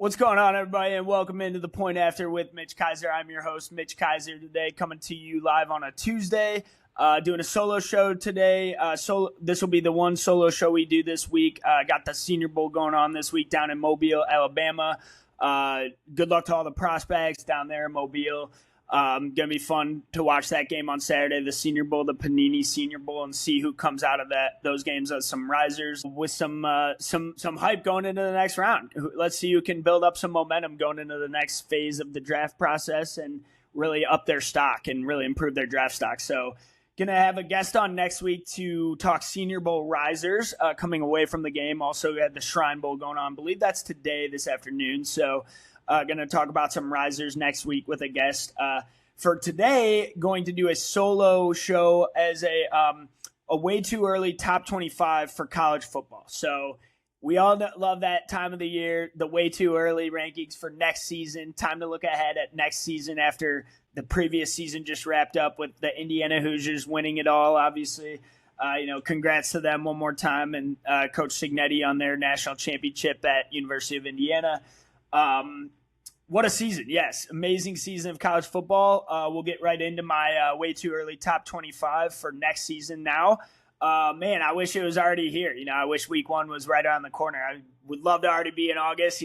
What's going on, everybody, and welcome into The Point After with Mitch Kaiser. I'm your host, Mitch Kaiser, today, coming to you live on a Tuesday, doing a solo show today. This will be the one solo show we do this week. Got the Senior Bowl going on this week down in Mobile, Alabama. Good luck to all the prospects down there in Mobile. Going to be fun to watch that game on Saturday, the Senior Bowl, the Panini Senior Bowl, and see who comes out of those games as some risers with some hype going into the next round. Let's see who can build up some momentum going into the next phase of the draft process and really up their stock and really improve their draft stock. So going to have a guest on next week to talk Senior Bowl risers coming away from the game. Also, we had the Shrine Bowl going on. I believe that's today, this afternoon. So going to talk about some risers next week with a guest. For today, going to do a solo show as a way too early top 25 for college football. So we all love that time of the year, the way too early rankings for next season. Time to look ahead at next season after the previous season just wrapped up with the Indiana Hoosiers winning it all, obviously. Congrats to them one more time, and Coach Signetti on their national championship at University of Indiana. What a season. Yes, amazing season of college football. We'll get right into my way too early top 25 for next season now. Man, I wish it was already here. I wish week one was right around the corner. I would love to already be in August.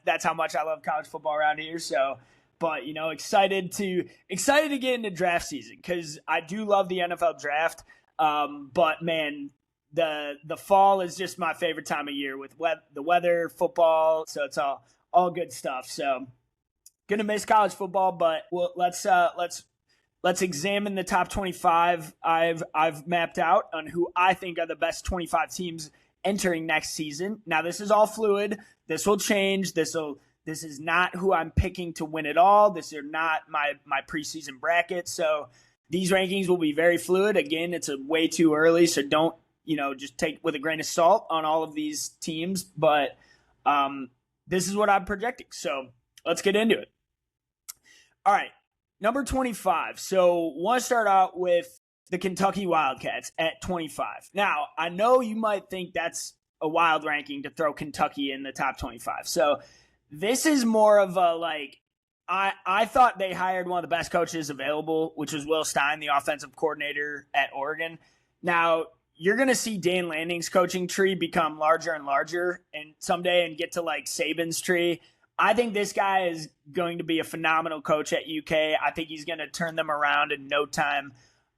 That's how much I love college football around here. So, but excited to get into draft season because I do love the NFL draft. But man, the fall is just my favorite time of year with the weather, football. So it's all good stuff. So gonna miss college football, but let's examine the top 25 I've mapped out on who I think are the best 25 teams entering next season. Now this is all fluid. This will change. This is not who I'm picking to win it all. This is not my preseason bracket. So these rankings will be very fluid. Again, it's a way too early, so don't just take with a grain of salt on all of these teams. But this is what I'm projecting. So let's get into it. All right, number 25. So want to start out with the Kentucky Wildcats at 25. Now, I know you might think that's a wild ranking to throw Kentucky in the top 25. So this is more of a I thought they hired one of the best coaches available, which was Will Stein, the offensive coordinator at Oregon. Now, you're going to see Dan Lanning's coaching tree become larger and larger and someday and get to like Saban's tree. I think this guy is going to be a phenomenal coach at UK. I think he's going to turn them around in no time.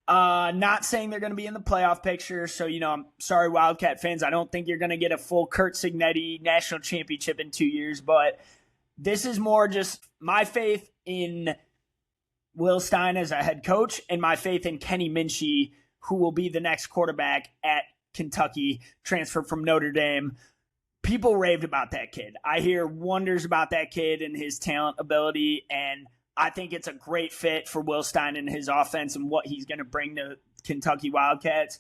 Not saying they're going to be in the playoff picture. So, I'm sorry, Wildcat fans. I don't think you're going to get a full Kurt Signetti national championship in 2 years. But this is more just my faith in Will Stein as a head coach and my faith in Kenny Minchey, who will be the next quarterback at Kentucky, transferred from Notre Dame. People raved about that kid. I hear wonders about that kid and his talent, ability, and I think it's a great fit for Will Stein and his offense and what he's going to bring to Kentucky Wildcats.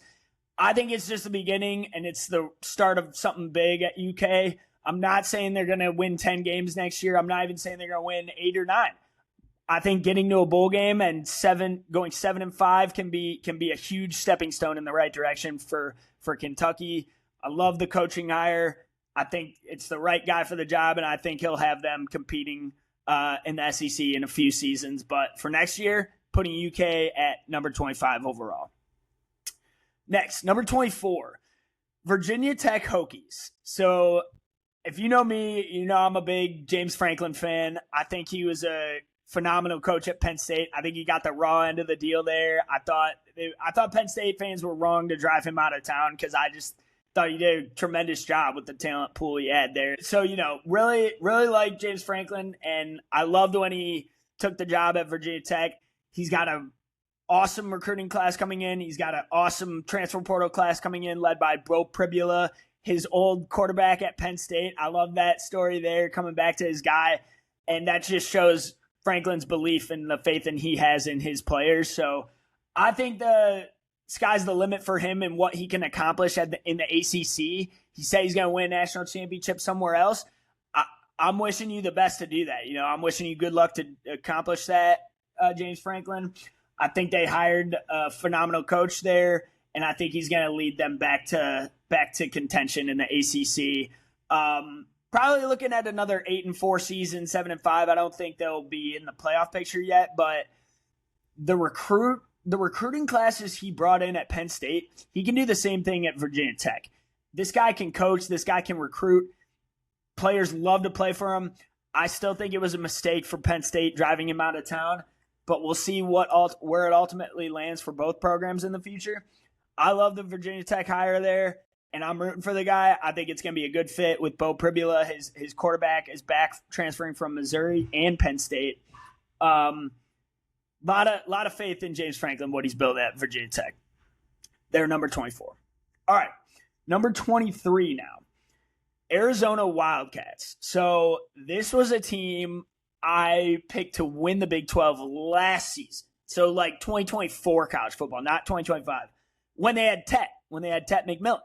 I think it's just the beginning, and it's the start of something big at UK. I'm not saying they're going to win 10 games next year. I'm not even saying they're going to win 8 or 9. I think getting to a bowl game and going 7-5 can be a huge stepping stone in the right direction for Kentucky. I love the coaching hire. I think it's the right guy for the job, and I think he'll have them competing in the SEC in a few seasons. But for next year, putting UK at number 25 overall. Next, number 24, Virginia Tech Hokies. So if you know me, I'm a big James Franklin fan. I think he was a phenomenal coach at Penn State. I think he got the raw end of the deal there. I thought Penn State fans were wrong to drive him out of town because I just thought he did a tremendous job with the talent pool he had there. So, really, really like James Franklin, and I loved when he took the job at Virginia Tech. He's got an awesome recruiting class coming in. He's got an awesome transfer portal class coming in led by Bo Pribula, his old quarterback at Penn State. I love that story there, coming back to his guy, and that just shows Franklin's belief in the faith that he has in his players. So I think the sky's the limit for him and what he can accomplish in the ACC. He said he's going to win a national championship somewhere else. I'm wishing you the best to do that. I'm wishing you good luck to accomplish that, James Franklin. I think they hired a phenomenal coach there, and I think he's going to lead them back to contention in the ACC. Probably looking at another 8-4 season, 7-5. I don't think they'll be in the playoff picture yet, but the recruiting classes he brought in at Penn State, he can do the same thing at Virginia Tech. This guy can coach. This guy can recruit. Players love to play for him. I still think it was a mistake for Penn State driving him out of town, but we'll see where it ultimately lands for both programs in the future. I love the Virginia Tech hire there, and I'm rooting for the guy. I think it's going to be a good fit with Bo Pribula. His quarterback is back transferring from Missouri and Penn State. Lot of faith in James Franklin, what he's built at Virginia Tech. They're number 24. All right, number 23 now. Arizona Wildcats. So this was a team I picked to win the Big 12 last season. So like 2024 college football, not 2025. When they had Tet McMillan.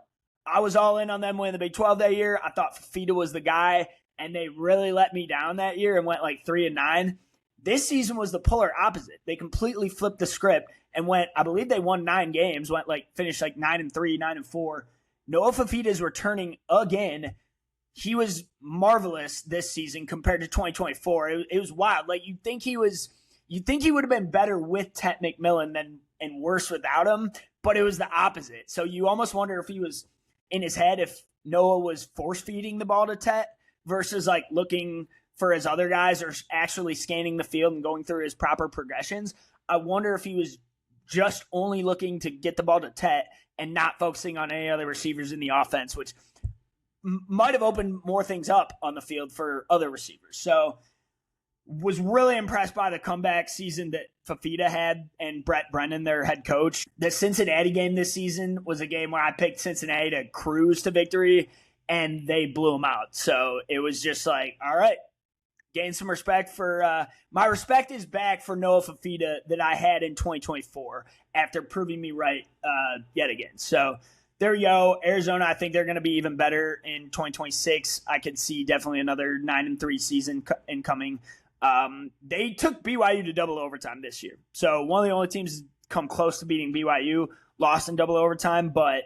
I was all in on them winning the Big 12 that year. I thought Fafita was the guy, and they really let me down that year and went like 3-9. This season was the polar opposite. They completely flipped the script and went, I believe they won 9 games, finished like 9-3, 9-4. Noah Fafita is returning again. He was marvelous this season compared to 2024. It was wild. Like you'd think he would have been better with Tet McMillan and worse without him, but it was the opposite. So you almost wonder if he was in his head, if Noah was force feeding the ball to Tet versus like looking for his other guys or actually scanning the field and going through his proper progressions. I wonder if he was just only looking to get the ball to Tet and not focusing on any other receivers in the offense, which might have opened more things up on the field for other receivers. So was really impressed by the comeback season that Fafita had and Brett Brennan, their head coach. The Cincinnati game this season was a game where I picked Cincinnati to cruise to victory, and they blew them out. So it was just like, all right, gain some respect for my respect is back for Noah Fafita that I had in 2024 after proving me right yet again. So there you go. Arizona, I think they're going to be even better in 2026. I could see definitely another 9-3 season incoming. They took BYU to double overtime this year. So one of the only teams come close to beating BYU, lost in double overtime, but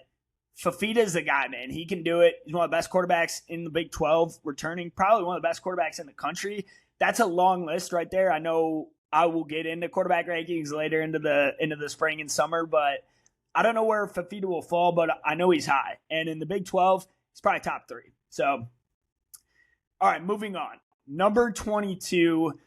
Fafita is the guy, man. He can do it. He's one of the best quarterbacks in the Big 12, returning, probably one of the best quarterbacks in the country. That's a long list right there. I know I will get into quarterback rankings later into the spring and summer, but I don't know where Fafita will fall, but I know he's high. And in the Big 12, he's probably top 3. So, all right, moving on. Number 22,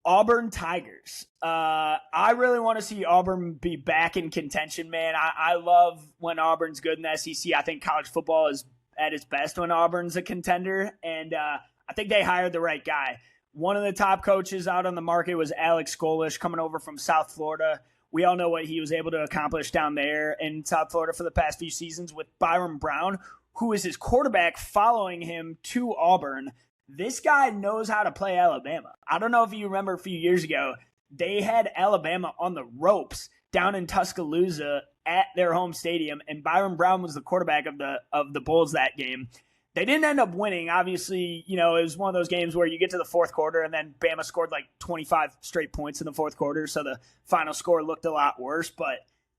Auburn Tigers. I really want to see Auburn be back in contention, man. I love when Auburn's good in the SEC. I think college football is at its best when Auburn's a contender, and I think they hired the right guy. One of the top coaches out on the market was Alex Golish, coming over from South Florida. We all know what he was able to accomplish down there in South Florida for the past few seasons with Byron Brown, who is his quarterback following him to Auburn. This guy knows how to play Alabama. I don't know if you remember a few years ago, they had Alabama on the ropes down in Tuscaloosa at their home stadium, and Byron Brown was the quarterback of the Bulls that game. They didn't end up winning. Obviously, it was one of those games where you get to the fourth quarter and then Bama scored like 25 straight points in the fourth quarter, so the final score looked a lot worse. But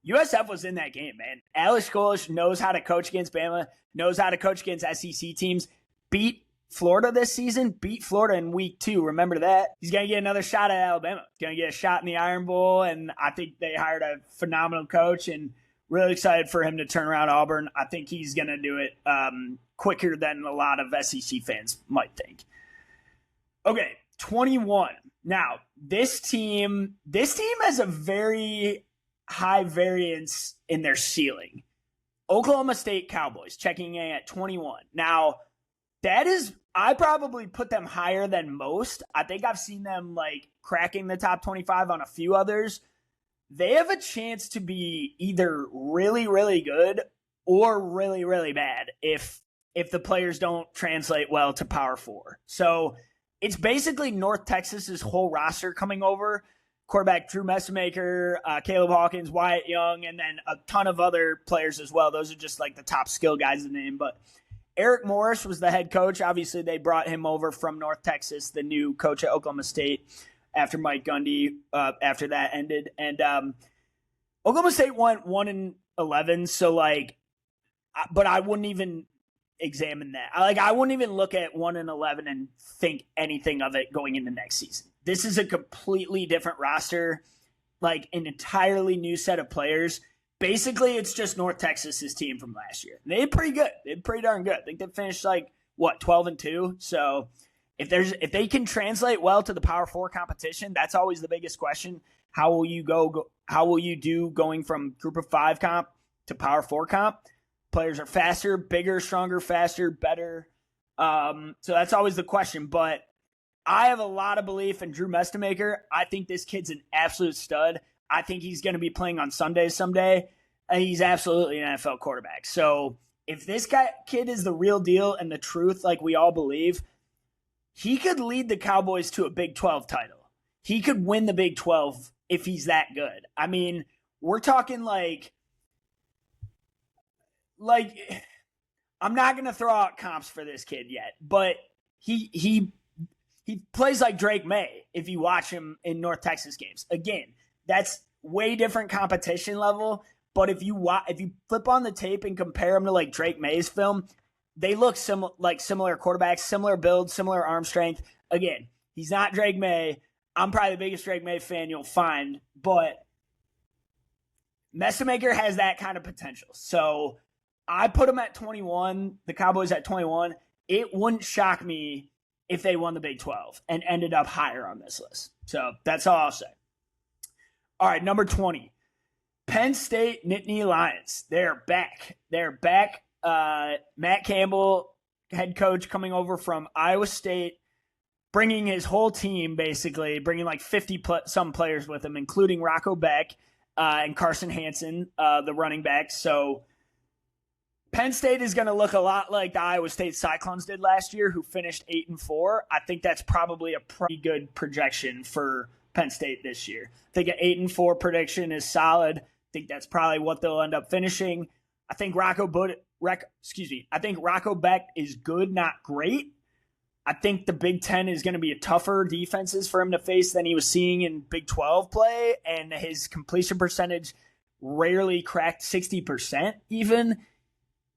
USF was in that game, man. Alex Golish knows how to coach against Bama, knows how to coach against SEC teams, beat Florida this season, beat Florida in week 2. Remember that. He's going to get another shot at Alabama. He's going to get a shot in the Iron Bowl, and I think they hired a phenomenal coach, and really excited for him to turn around Auburn. I think he's going to do it quicker than a lot of SEC fans might think. Okay, 21. Now, this team has a very high variance in their ceiling. Oklahoma State Cowboys checking in at 21. Now, I probably put them higher than most. I think I've seen them like cracking the top 25 on a few others. They have a chance to be either really, really good or really, really bad if the players don't translate well to Power 4. So it's basically North Texas's whole roster coming over. Quarterback Drew Messamaker, Caleb Hawkins, Wyatt Young, and then a ton of other players as well. Those are just like the top skill guys to name, but Eric Morris was the head coach. Obviously, they brought him over from North Texas, the new coach at Oklahoma State, after Mike Gundy, after that ended. And Oklahoma State went 1-11, so but I wouldn't even examine that. I wouldn't even look at 1-11 and think anything of it going into next season. This is a completely different roster, like an entirely new set of players. Basically, it's just North Texas's team from last year. They did pretty good. They did pretty darn good. I think they finished 12-2. So if they can translate well to the Power 4 competition, that's always the biggest question. How will you How will you do going from Group of 5 comp to Power 4 comp? Players are faster, bigger, stronger, faster, better. So that's always the question. But I have a lot of belief in Drew Mestemaker. I think this kid's an absolute stud. I think he's going to be playing on Sundays someday. He's absolutely an NFL quarterback. So if this kid is the real deal and the truth, like we all believe, he could lead the Cowboys to a Big 12 title. He could win the Big 12 if he's that good. I mean, we're talking like I'm not going to throw out comps for this kid yet, but he plays like Drake May if you watch him in North Texas games. Again, that's way different competition level, but if you flip on the tape and compare him to like Drake May's film, they look similar quarterbacks, similar build, similar arm strength. Again, he's not Drake May. I'm probably the biggest Drake May fan you'll find, but Mestemaker has that kind of potential. So I put him at 21, the Cowboys at 21. It wouldn't shock me if they won the Big 12 and ended up higher on this list. So that's all I'll say. All right, number 20, Penn State Nittany Lions. They're back. Matt Campbell, head coach, coming over from Iowa State, bringing his whole team, basically, bringing like 50-some players with him, including Rocco Beck and Carson Hansen, the running back. So Penn State is going to look a lot like the Iowa State Cyclones did last year, who finished 8-4. I think that's probably a pretty good projection for Penn State this year. I think an 8-4 prediction is solid. I think that's probably what they'll end up finishing. I think Rocco Beck is good, not great. I think the Big Ten is going to be a tougher defenses for him to face than he was seeing in Big 12 play, and his completion percentage rarely cracked 60% even.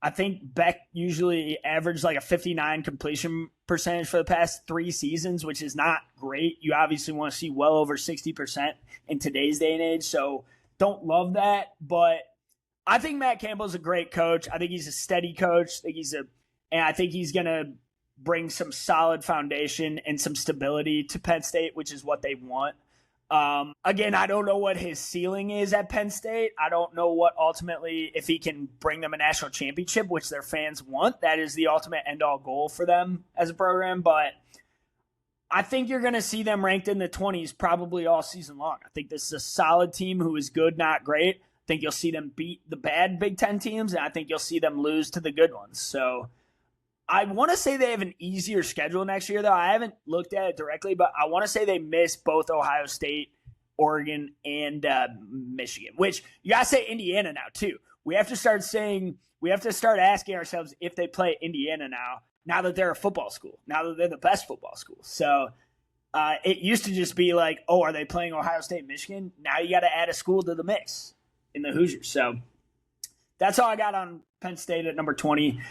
I think Beck usually averaged like a 59 completion percentage for the past 3 seasons, which is not great. You obviously want to see well over 60% in today's day and age, so don't love that. But I think Matt Campbell's a great coach. I think he's a steady coach. And I think he's going to bring some solid foundation and some stability to Penn State, which is what they want. Again, I don't know what his ceiling is at Penn State. I don't know what ultimately, if he can bring them a national championship, which their fans want. That is the ultimate end-all goal for them as a program. But I think you're going to see them ranked in the 20s probably all season long. I think this is a solid team who is good, not great. I think you'll see them beat the bad Big Ten teams, and I think you'll see them lose to the good ones. So I want to say they have an easier schedule next year, though. I haven't looked at it directly, but I want to say they miss both Ohio State, Oregon, and Michigan, which you got to say Indiana now, too. We have to start asking ourselves if they play Indiana now that they're a football school, now that they're the best football school. So it used to just be like, oh, are they playing Ohio State, Michigan? Now you got to add a school to the mix in the Hoosiers. So that's all I got on Penn State at number 20.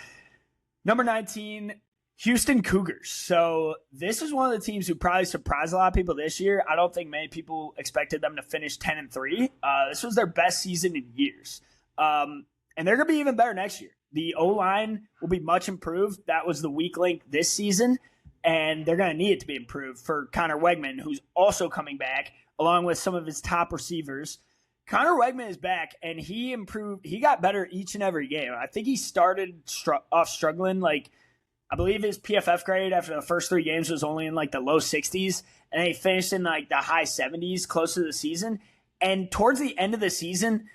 Number 19, Houston Cougars. So this is one of the teams who probably surprised a lot of people this year. I don't think many people expected them to finish 10-3. This was their best season in years. And they're going to be even better next year. The O-line will be much improved. That was the weak link this season, and they're going to need it to be improved for Connor Wegman, who's also coming back, along with some of his top receivers. Connor Wegman is back, and he improved. He got better each and every game. I think he started off struggling. Like, I believe his PFF grade after the first 3 games was only in like the low 60s, and then he finished in like the high 70s close to the season. And towards the end of the season,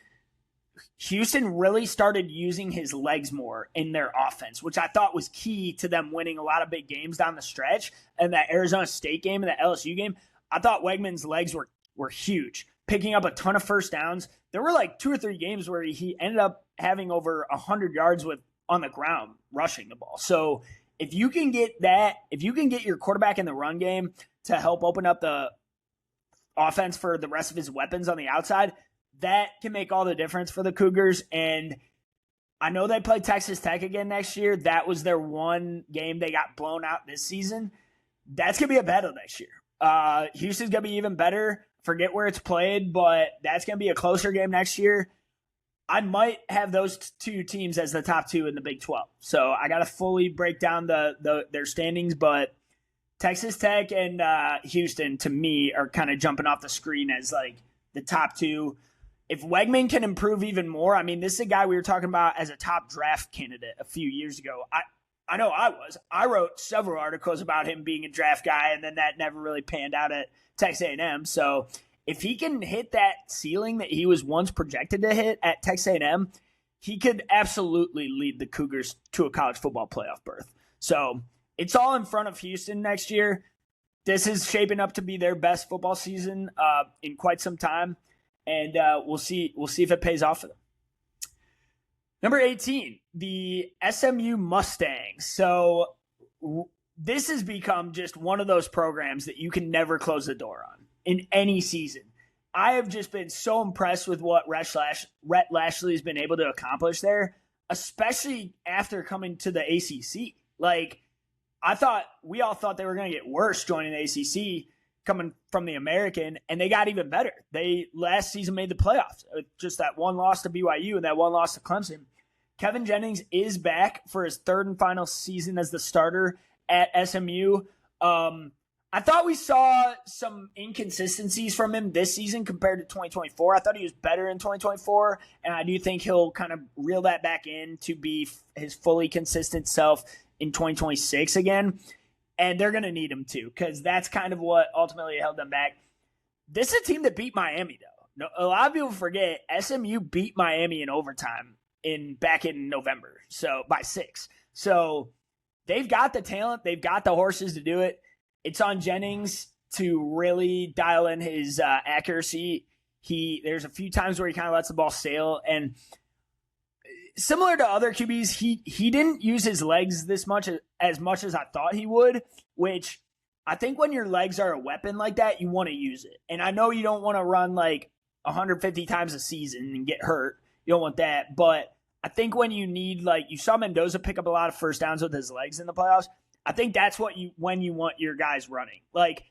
Houston really started using his legs more in their offense, which I thought was key to them winning a lot of big games down the stretch. And that Arizona State game and that LSU game, I thought Wegman's legs were huge, picking up a ton of first downs. There were like 2 or 3 games where he ended up having over 100 yards on the ground rushing the ball. So if you can get your quarterback in the run game to help open up the offense for the rest of his weapons on the outside, that can make all the difference for the Cougars. And I know they play Texas Tech again next year. That was their one game they got blown out this season. That's going to be a battle next year. Houston's going to be even better. Forget where it's played, but that's going to be a closer game next year. I might have those two teams as the top two in the Big 12. So I got to fully break down their standings, but Texas Tech and Houston, to me, are kind of jumping off the screen as like the top two. If Wegman can improve even more, I mean, this is a guy we were talking about as a top draft candidate a few years ago. I know I was. I wrote several articles about him being a draft guy, and then that never really panned out at Texas A&M. So if he can hit that ceiling that he was once projected to hit at Texas A&M, he could absolutely lead the Cougars to a college football playoff berth. So it's all in front of Houston next year. This is shaping up to be their best football season in quite some time. And we'll see if it pays off for them. Number 18, the SMU Mustangs. So this has become just one of those programs that you can never close the door on in any season. I have just been so impressed with what Rhett Lashlee has been able to accomplish there, especially after coming to the ACC. Like, we all thought they were going to get worse joining the ACC, coming from the American, and they got even better. They last season made the playoffs. Just that one loss to BYU and that one loss to Clemson. Kevin Jennings is back for his third and final season as the starter at SMU. I thought we saw some inconsistencies from him this season compared to 2024. I thought he was better in 2024, and I do think he'll kind of reel that back in to be his fully consistent self in 2026 again. And they're going to need him to, because that's kind of what ultimately held them back. This is a team that beat Miami, though. A lot of people forget SMU beat Miami in overtime back in November, so by 6. So they've got the talent. They've got the horses to do it. It's on Jennings to really dial in his accuracy. There's a few times where he kind of lets the ball sail, and similar to other QBs, he didn't use his legs as much as I thought he would, which I think when your legs are a weapon like that, you want to use it. And I know you don't want to run like 150 times a season and get hurt. You don't want that. But I think when you need, like, you saw Mendoza pick up a lot of first downs with his legs in the playoffs. I think that's when you want your guys running. Like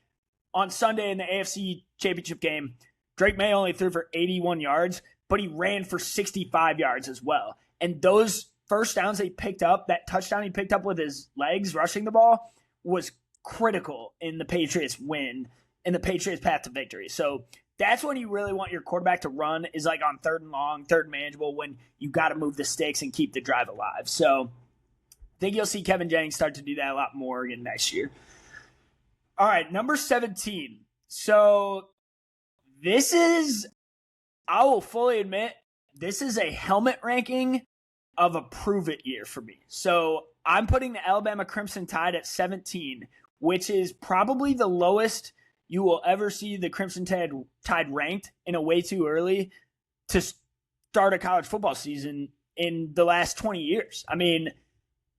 on Sunday in the AFC Championship game, Drake May only threw for 81 yards, but he ran for 65 yards as well. And those first downs they picked up, that touchdown he picked up with his legs rushing the ball, was critical in the Patriots' win and the Patriots' path to victory. So that's when you really want your quarterback to run, is like on third and long, third and manageable, when you got to move the sticks and keep the drive alive. So I think you'll see Kevin Jennings start to do that a lot more again next year. All right, number 17. So this is, I will fully admit, this is a helmet ranking of a prove-it year for me. So I'm putting the Alabama Crimson Tide at 17, which is probably the lowest you will ever see the Crimson Tide ranked in a way too early to start a college football season in the last 20 years. I mean,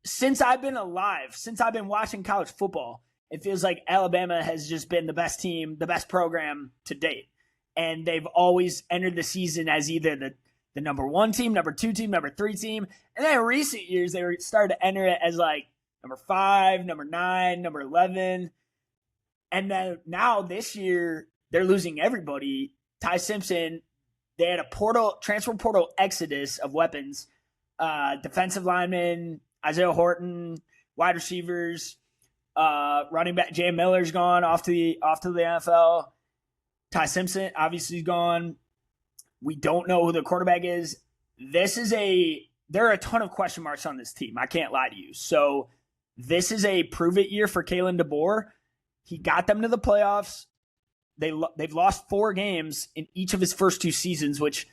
since I've been alive, since I've been watching college football, it feels like Alabama has just been the best team, the best program to date. And they've always entered the season as either the number 1 team, number 2 team, number 3 team. And then in recent years, they started to enter it as like number 5, number 9, number 11. And then now this year, they're losing everybody. Ty Simpson, they had a transfer portal exodus of weapons. Defensive linemen, Isaiah Horton, wide receivers, running back Jay Miller's gone off to the NFL. Ty Simpson obviously is gone. We don't know who the quarterback is. There are a ton of question marks on this team. I can't lie to you. So this is a prove-it year for Kalen DeBoer. He got them to the playoffs. They've lost 4 games in each of his first 2 seasons, which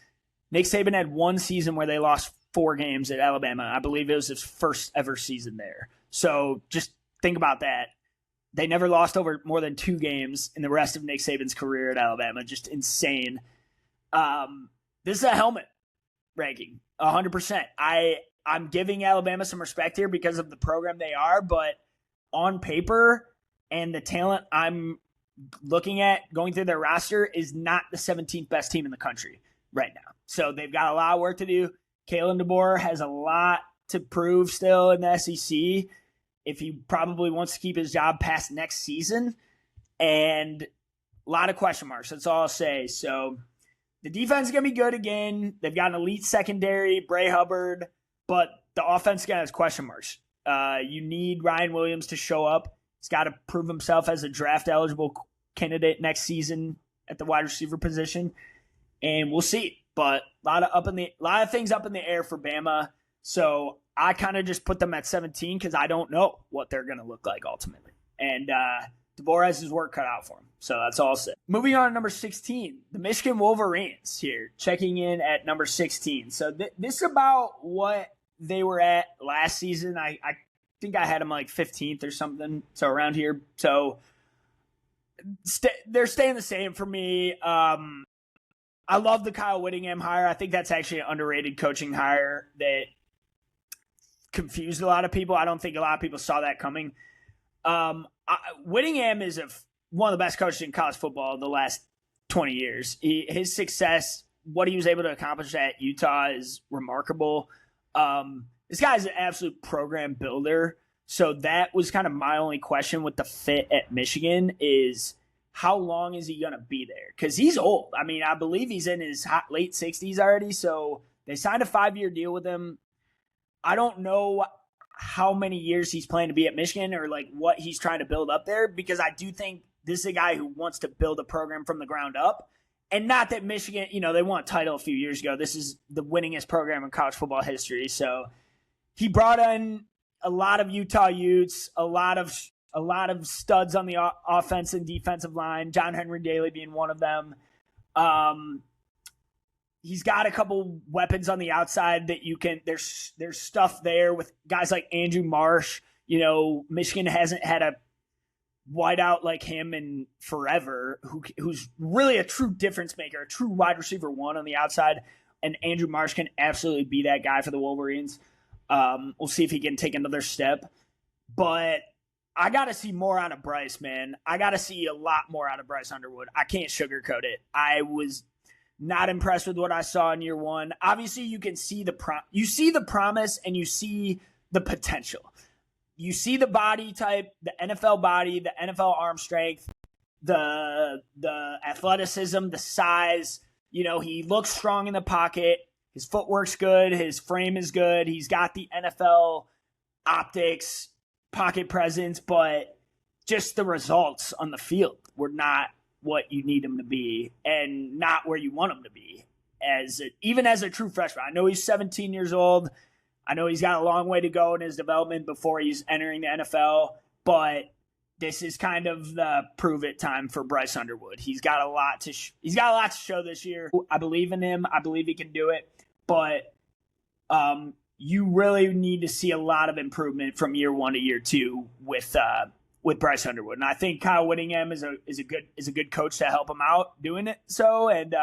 Nick Saban had one season where they lost 4 games at Alabama. I believe it was his first ever season there. So just think about that. They never lost over more than 2 games in the rest of Nick Saban's career at Alabama. Just insane. This is a helmet ranking, 100%. I'm giving Alabama some respect here because of the program they are, but on paper and the talent I'm looking at going through their roster is not the 17th best team in the country right now. So they've got a lot of work to do. Kalen DeBoer has a lot to prove still in the SEC if he probably wants to keep his job past next season. And a lot of question marks. That's all I'll say. So the defense is going to be good again. They've got an elite secondary, Bray Hubbard, but the offense again has question marks. You need Ryan Williams to show up. He's got to prove himself as a draft-eligible candidate next season at the wide receiver position, and we'll see. But a lot of things up in the air for Bama. So I kind of just put them at 17 because I don't know what they're going to look like ultimately. And DeBoer has his work cut out for him. So that's all I'll say. Moving on to number 16, the Michigan Wolverines here, checking in at number 16. So this is about what they were at last season. I think I had them like 15th or something, so around here. So they're staying the same for me. I love the Kyle Whittingham hire. I think that's actually an underrated coaching hire that confused a lot of people. I don't think a lot of people saw that coming. Whittingham is one of the best coaches in college football in the last 20 years. His success, what he was able to accomplish at Utah is remarkable. This guy's an absolute program builder. So that was kind of my only question with the fit at Michigan is how long is he going to be there? Because he's old. I mean, I believe he's in his late 60s already. So they signed a 5-year deal with him. I don't know how many years he's planning to be at Michigan or like what he's trying to build up there, because I do think this is a guy who wants to build a program from the ground up. And not that Michigan, they won a title a few years ago. This is the winningest program in college football history. So he brought in a lot of Utah Utes, a lot of studs on the offense and defensive line, John Henry Daly being one of them. He's got a couple weapons on the outside that you can – there's stuff there with guys like Andrew Marsh. Michigan hasn't had a wideout like him in forever who's really a true difference maker, a true wide receiver one on the outside, and Andrew Marsh can absolutely be that guy for the Wolverines. We'll see if he can take another step. But I got to see more out of Bryce, man. I got to see a lot more out of Bryce Underwood. I can't sugarcoat it. I was not impressed with what I saw in year one. Obviously, you can see the promise and you see the potential. You see the body type, the NFL body, the NFL arm strength, the athleticism, the size. He looks strong in the pocket. His footwork's good. His frame is good. He's got the NFL optics, pocket presence, but just the results on the field were not what you need him to be and not where you want him to be even as a true freshman. I know he's 17 years old. I know he's got a long way to go in his development before he's entering the NFL, but this is kind of the prove it time for Bryce Underwood. He's got a lot to show this year. I believe in him. I believe he can do it, but you really need to see a lot of improvement from year one to year two with Bryce Underwood. And I think Kyle Whittingham is a good coach to help him out doing it. So, and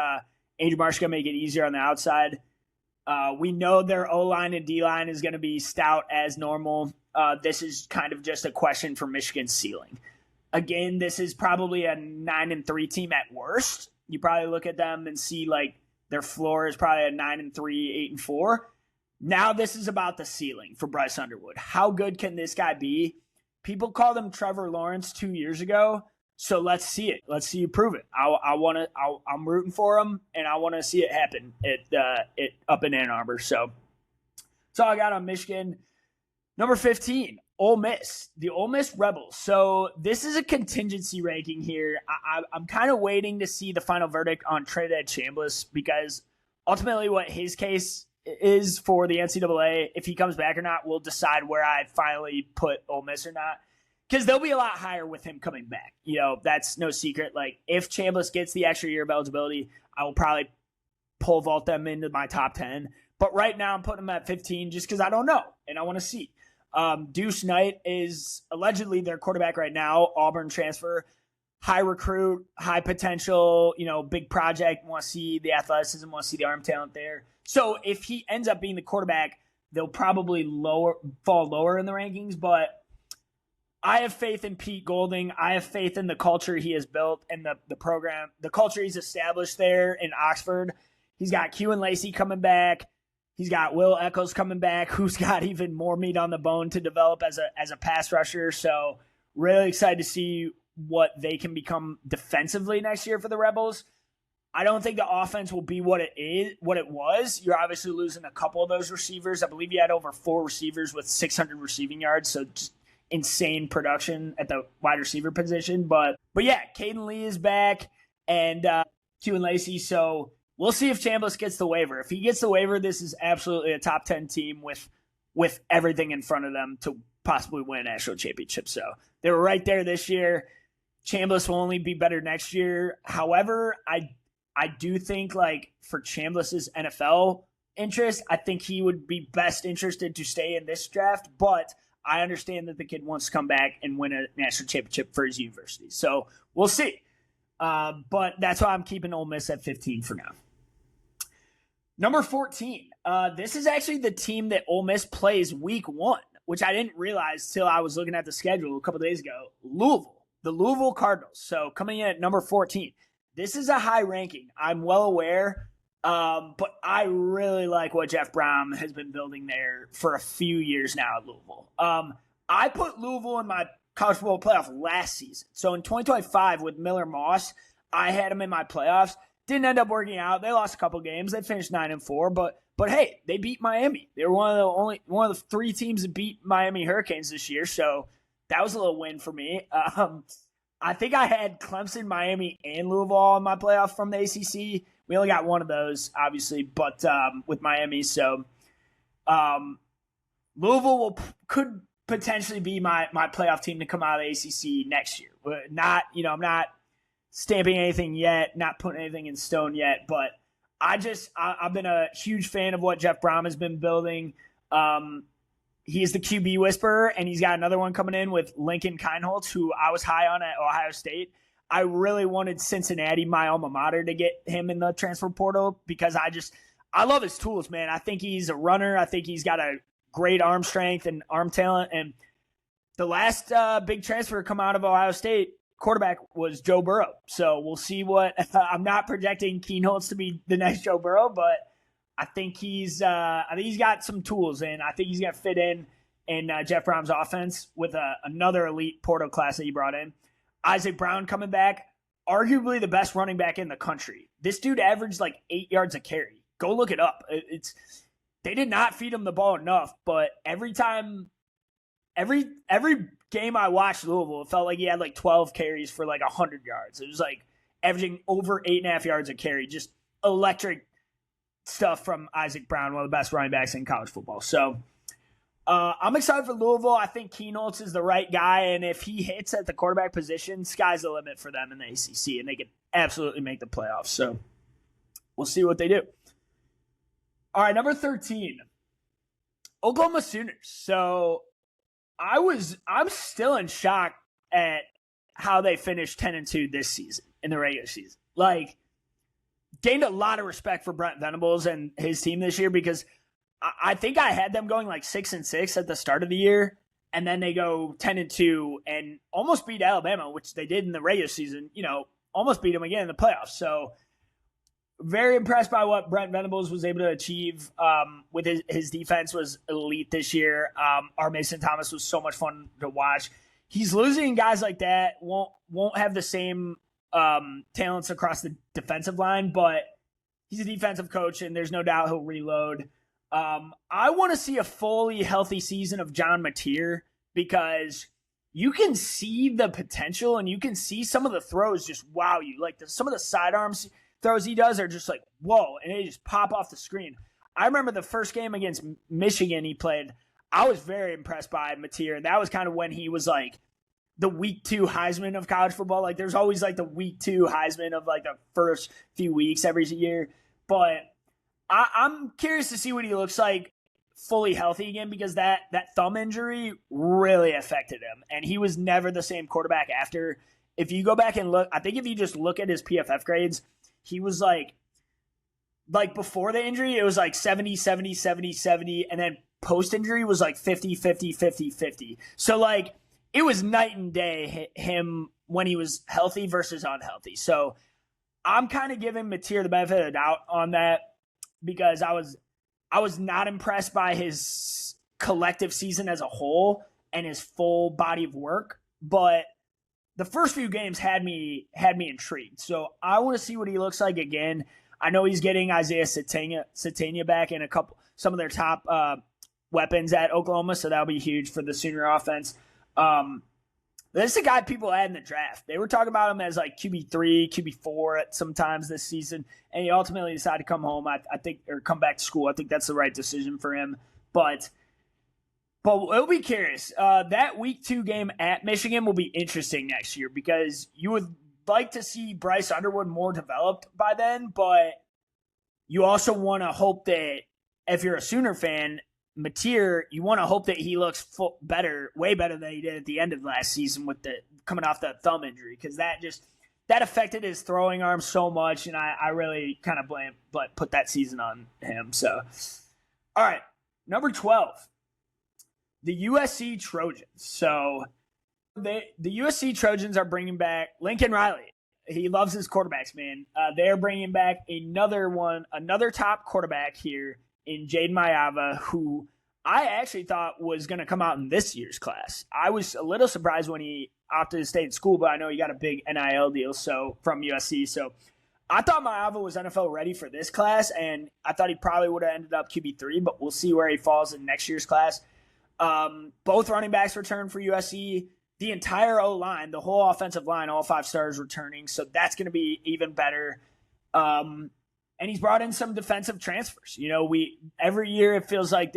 Andrew Marsh is going to make it easier on the outside. We know their O-line and D-line is going to be stout as normal. This is kind of just a question for Michigan's ceiling. Again, this is probably a 9-3 team at worst. You probably look at them and see like their floor is probably a 9-3, 8-4. Now this is about the ceiling for Bryce Underwood. How good can this guy be? People called him Trevor Lawrence 2 years ago, so let's see it. Let's see you prove it. I'm rooting for him, and I want to see it happen up in Ann Arbor. So that's all I got on Michigan. Number 15, Ole Miss, the Ole Miss Rebels. So this is a contingency ranking here. I'm kind of waiting to see the final verdict on Trinidad Chambliss because ultimately what his case is for the NCAA, if he comes back or not, we'll decide where I finally put Ole Miss or not. Because they'll be a lot higher with him coming back. That's no secret. Like, if Chambliss gets the extra year of eligibility, I will probably pole vault them into my top 10. But right now, I'm putting them at 15 just because I don't know, and I want to see. Deuce Knight is allegedly their quarterback right now, Auburn transfer. High recruit, high potential, big project. Want to see the athleticism, want to see the arm talent there. So if he ends up being the quarterback, they'll probably fall lower in the rankings. But I have faith in Pete Golding. I have faith in the culture he has built and the program, the culture he's established there in Oxford. He's got Q and Lacey coming back. He's got Will Echols coming back, who's got even more meat on the bone to develop as a pass rusher. So really excited to see what they can become defensively next year for the Rebels. I don't think the offense will be what it was. You're obviously losing a couple of those receivers. I believe you had over 4 receivers with 600 receiving yards, so just insane production at the wide receiver position. But yeah, Caden Lee is back and Q and Lacey. So we'll see if Chambliss gets the waiver. If he gets the waiver, this is absolutely a top 10 team with everything in front of them to possibly win a national championship. So they were right there this year. Chambliss will only be better next year. However, I do think, like, for Chambliss's NFL interest, I think he would be best interested to stay in this draft, but I understand that the kid wants to come back and win a national championship for his university. So we'll see. But that's why I'm keeping Ole Miss at 15 for now. Number 14. This is actually the team that Ole Miss plays week 1, which I didn't realize till I was looking at the schedule a couple days ago. Louisville, the Louisville Cardinals. So coming in at number 14. This is a high ranking. I'm well aware, but I really like what Jeff Brown has been building there for a few years now at Louisville. I put Louisville in my college football playoff last season. So in 2025 with Miller Moss, I had them in my playoffs. Didn't end up working out. They lost a couple games. They finished 9-4, but hey, they beat Miami. They were one of the 3 teams that beat Miami Hurricanes this year. So that was a little win for me. I think I had Clemson, Miami, and Louisville in my playoff from the ACC. We only got one of those, obviously, but with Miami. So Louisville could potentially be my playoff team to come out of the ACC next year. I'm not stamping anything yet, not putting anything in stone yet, but I've been a huge fan of what Jeff Brown has been building. He is the QB whisperer, and he's got another one coming in with Lincoln Kienholz, who I was high on at Ohio State. I really wanted Cincinnati, my alma mater, to get him in the transfer portal because I love his tools, man. I think he's a runner. I think he's got a great arm strength and arm talent. And the last big transfer come out of Ohio State quarterback was Joe Burrow. So we'll see what – I'm not projecting Kienholz to be the next Joe Burrow, but – I think he's got some tools, and I think he's going to fit in Jeff Brown's offense with another elite portal class that he brought in. Isaac Brown coming back, arguably the best running back in the country. This dude averaged like 8 yards a carry. Go look it up. They did not feed him the ball enough, but every game I watched Louisville, it felt like he had like 12 carries for like 100 yards. It was like averaging over 8.5 yards a carry. Just electric stuff from Isaac Brown, one of the best running backs in college football. So I'm excited for Louisville. I think Kienholz is the right guy, and if he hits at the quarterback position, sky's the limit for them in the ACC, and they could absolutely make the playoffs. So we'll see what they do. All right, number 13, Oklahoma Sooners. So I'm still in shock at how they finished 10-2 this season in the regular season. Like, gained a lot of respect for Brent Venables and his team this year because I think I had them going like 6-6 at the start of the year, and then they go 10-2 and almost beat Alabama, which they did in the regular season. Almost beat them again in the playoffs. So very impressed by what Brent Venables was able to achieve with his defense was elite this year. Our Mason Thomas was so much fun to watch. He's losing guys like that won't have the same talents across the defensive line, but he's a defensive coach, and there's no doubt he'll reload. I want to see a fully healthy season of John Mateer because you can see the potential, and you can see some of the throws just wow you. Like some of the sidearms throws he does are just like, whoa, and they just pop off the screen. I remember the first game against Michigan he played. I was very impressed by Mateer, and that was kind of when he was like the week 2 Heisman of college football. Like there's always like the week 2 Heisman of like the first few weeks every year. But I'm curious to see what he looks like fully healthy again because that thumb injury really affected him. And he was never the same quarterback after. If you go back and look, I think if you just look at his PFF grades, he was like before the injury, it was like 70, 70, 70, 70. And then post-injury was like 50, 50, 50, 50. So like, it was night and day him when he was healthy versus unhealthy. So I'm kind of giving Mateer the benefit of the doubt on that because I was I was not impressed by his collective season as a whole and his full body of work, but the first few games had me intrigued. So I want to see what he looks like again. I know he's getting Isaiah Satania back and some of their top weapons at Oklahoma, so that'll be huge for the Sooner offense. This is a guy people had in the draft. They were talking about him as like QB3, QB4 at sometimes this season, and he ultimately decided to come home, I think, or come back to school. I think that's the right decision for him. But we'll be curious. That Week 2 game at Michigan will be interesting next year because you would like to see Bryce Underwood more developed by then, but you also want to hope that if you're a Sooner fan, Mateer, you want to hope that he looks better, way better than he did at the end of last season with coming off that thumb injury, because that affected his throwing arm so much, and I really kind of put that season on him. So, all right, number 12, the USC Trojans. So the USC Trojans are bringing back Lincoln Riley. He loves his quarterbacks, man. They're bringing back another top quarterback here in Jaden Mayava, who I actually thought was going to come out in this year's class. I was a little surprised when he opted to stay in school, but I know he got a big NIL deal from USC. So I thought Mayava was NFL ready for this class, and I thought he probably would have ended up QB3, but we'll see where he falls in next year's class. Both running backs return for USC. The entire O-line, the whole offensive line, all 5 stars returning, so that's going to be even better. And he's brought in some defensive transfers. You know, every year it feels like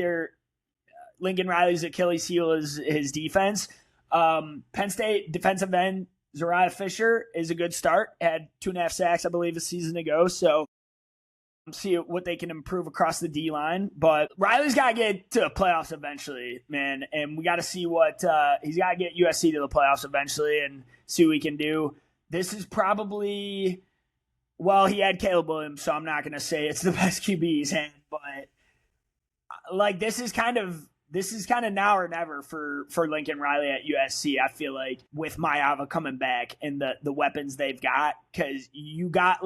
Lincoln Riley's Achilles heel is his defense. Penn State defensive end Zariah Fisher is a good start. Had 2.5 sacks, I believe, a season ago. So see what they can improve across the D-line. But Riley's got to get to the playoffs eventually, man. And we got to see what he's got to get USC to the playoffs eventually and see what he can do. This is probably... Well, he had Caleb Williams, so I'm not going to say it's the best QB he's had, but like this is kind of now or never for Lincoln Riley at USC. I feel like with Mayava coming back and the weapons they've got, because you got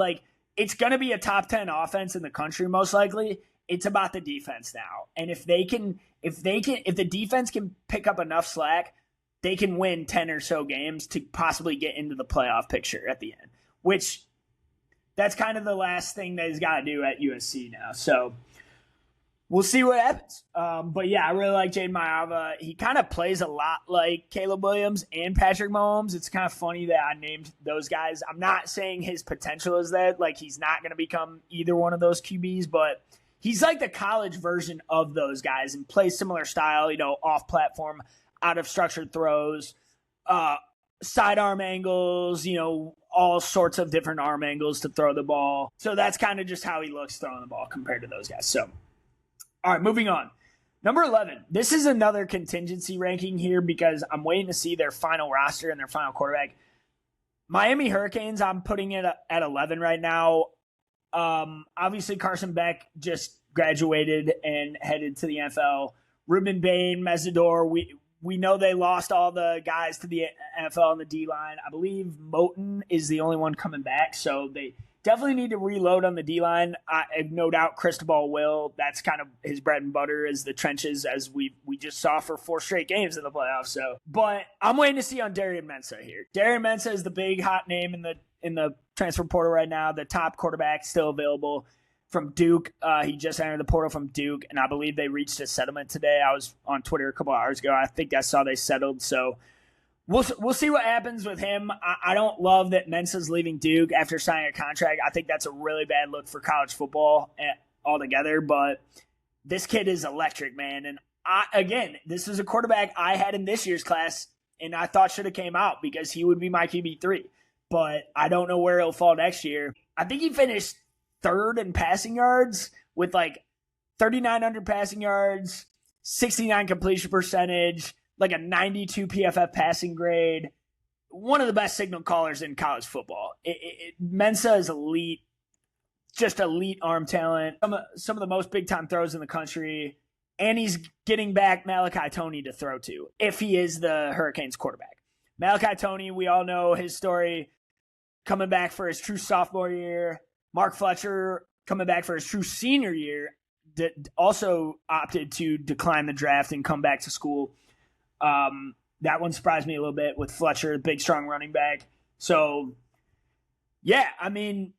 it's going to be a top 10 offense in the country most likely. It's about the defense now, and if the defense can pick up enough slack, they can win 10 or so games to possibly get into the playoff picture at the end, which. That's kind of the last thing that he's got to do at USC now. So we'll see what happens. But yeah, I really like Jaden Mayava. He kind of plays a lot like Caleb Williams and Patrick Mahomes. It's kind of funny that I named those guys. I'm not saying his potential is that. Like, he's not going to become either one of those QBs, but he's like the college version of those guys and plays similar style, off platform, out of structured throws, sidearm angles, all sorts of different arm angles to throw the ball. So that's kind of just how he looks throwing the ball compared to those guys. So, all right, moving on. Number 11. This is another contingency ranking here because I'm waiting to see their final roster and their final quarterback. Miami Hurricanes, I'm putting it at 11 right now. Obviously, Carson Beck just graduated and headed to the NFL. Ruben Bain, Mesidor, we know they lost all the guys to the NFL on the D-line. I believe Moton is the only one coming back, so they definitely need to reload on the D-line. I have no doubt Cristobal will. That's kind of his bread and butter is the trenches, as we just saw for 4 straight games in the playoffs. So, but I'm waiting to see on Darian Mensah here. Darian Mensah is the big hot name in the transfer portal right now. The top quarterback still available from Duke. He just entered the portal from Duke, and I believe they reached a settlement today. I was on Twitter a couple hours ago. I think I saw they settled. So we'll see what happens with him. I don't love that Mensah's leaving Duke after signing a contract. I think that's a really bad look for college football altogether. But this kid is electric, man. And again, this is a quarterback I had in this year's class, and I thought should have came out because he would be my QB3. But I don't know where he'll fall next year. I think he finished 3rd in passing yards with 3,900 passing yards, 69 completion percentage, a 92 PFF passing grade. One of the best signal callers in college football. Mensah is elite, just elite arm talent. Some of the most big-time throws in the country. And he's getting back Malachi Toney to throw to if he is the Hurricanes quarterback. Malachi Toney, we all know his story, coming back for his true sophomore year. Mark Fletcher coming back for his true senior year. also opted to decline the draft and come back to school. That one surprised me a little bit with Fletcher, big, strong running back. So, yeah, I mean,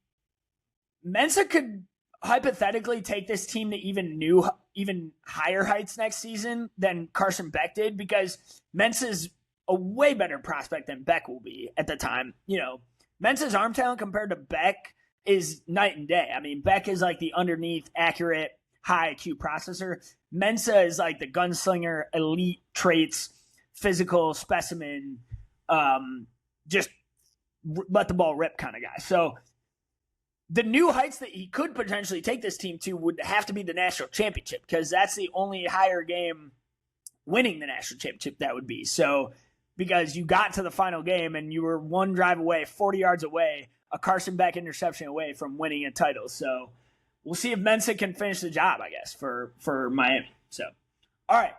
Mensa could hypothetically take this team to even higher heights next season than Carson Beck did, because Mensa's a way better prospect than Beck will be at the time. You know, Mensa's arm talent compared to Beck is night and day. I mean, Beck is like the underneath, accurate, high IQ processor. Mensa is like the gunslinger, elite traits, physical specimen, just let the ball rip kind of guy. So the new heights that he could potentially take this team to would have to be the national championship, because that's the only higher game winning the national championship that would be. So because you got to the final game and you were one drive away, 40 yards away, a Carson Beck interception away from winning a title. So we'll see if Mensa can finish the job, I guess, for Miami. So, all right,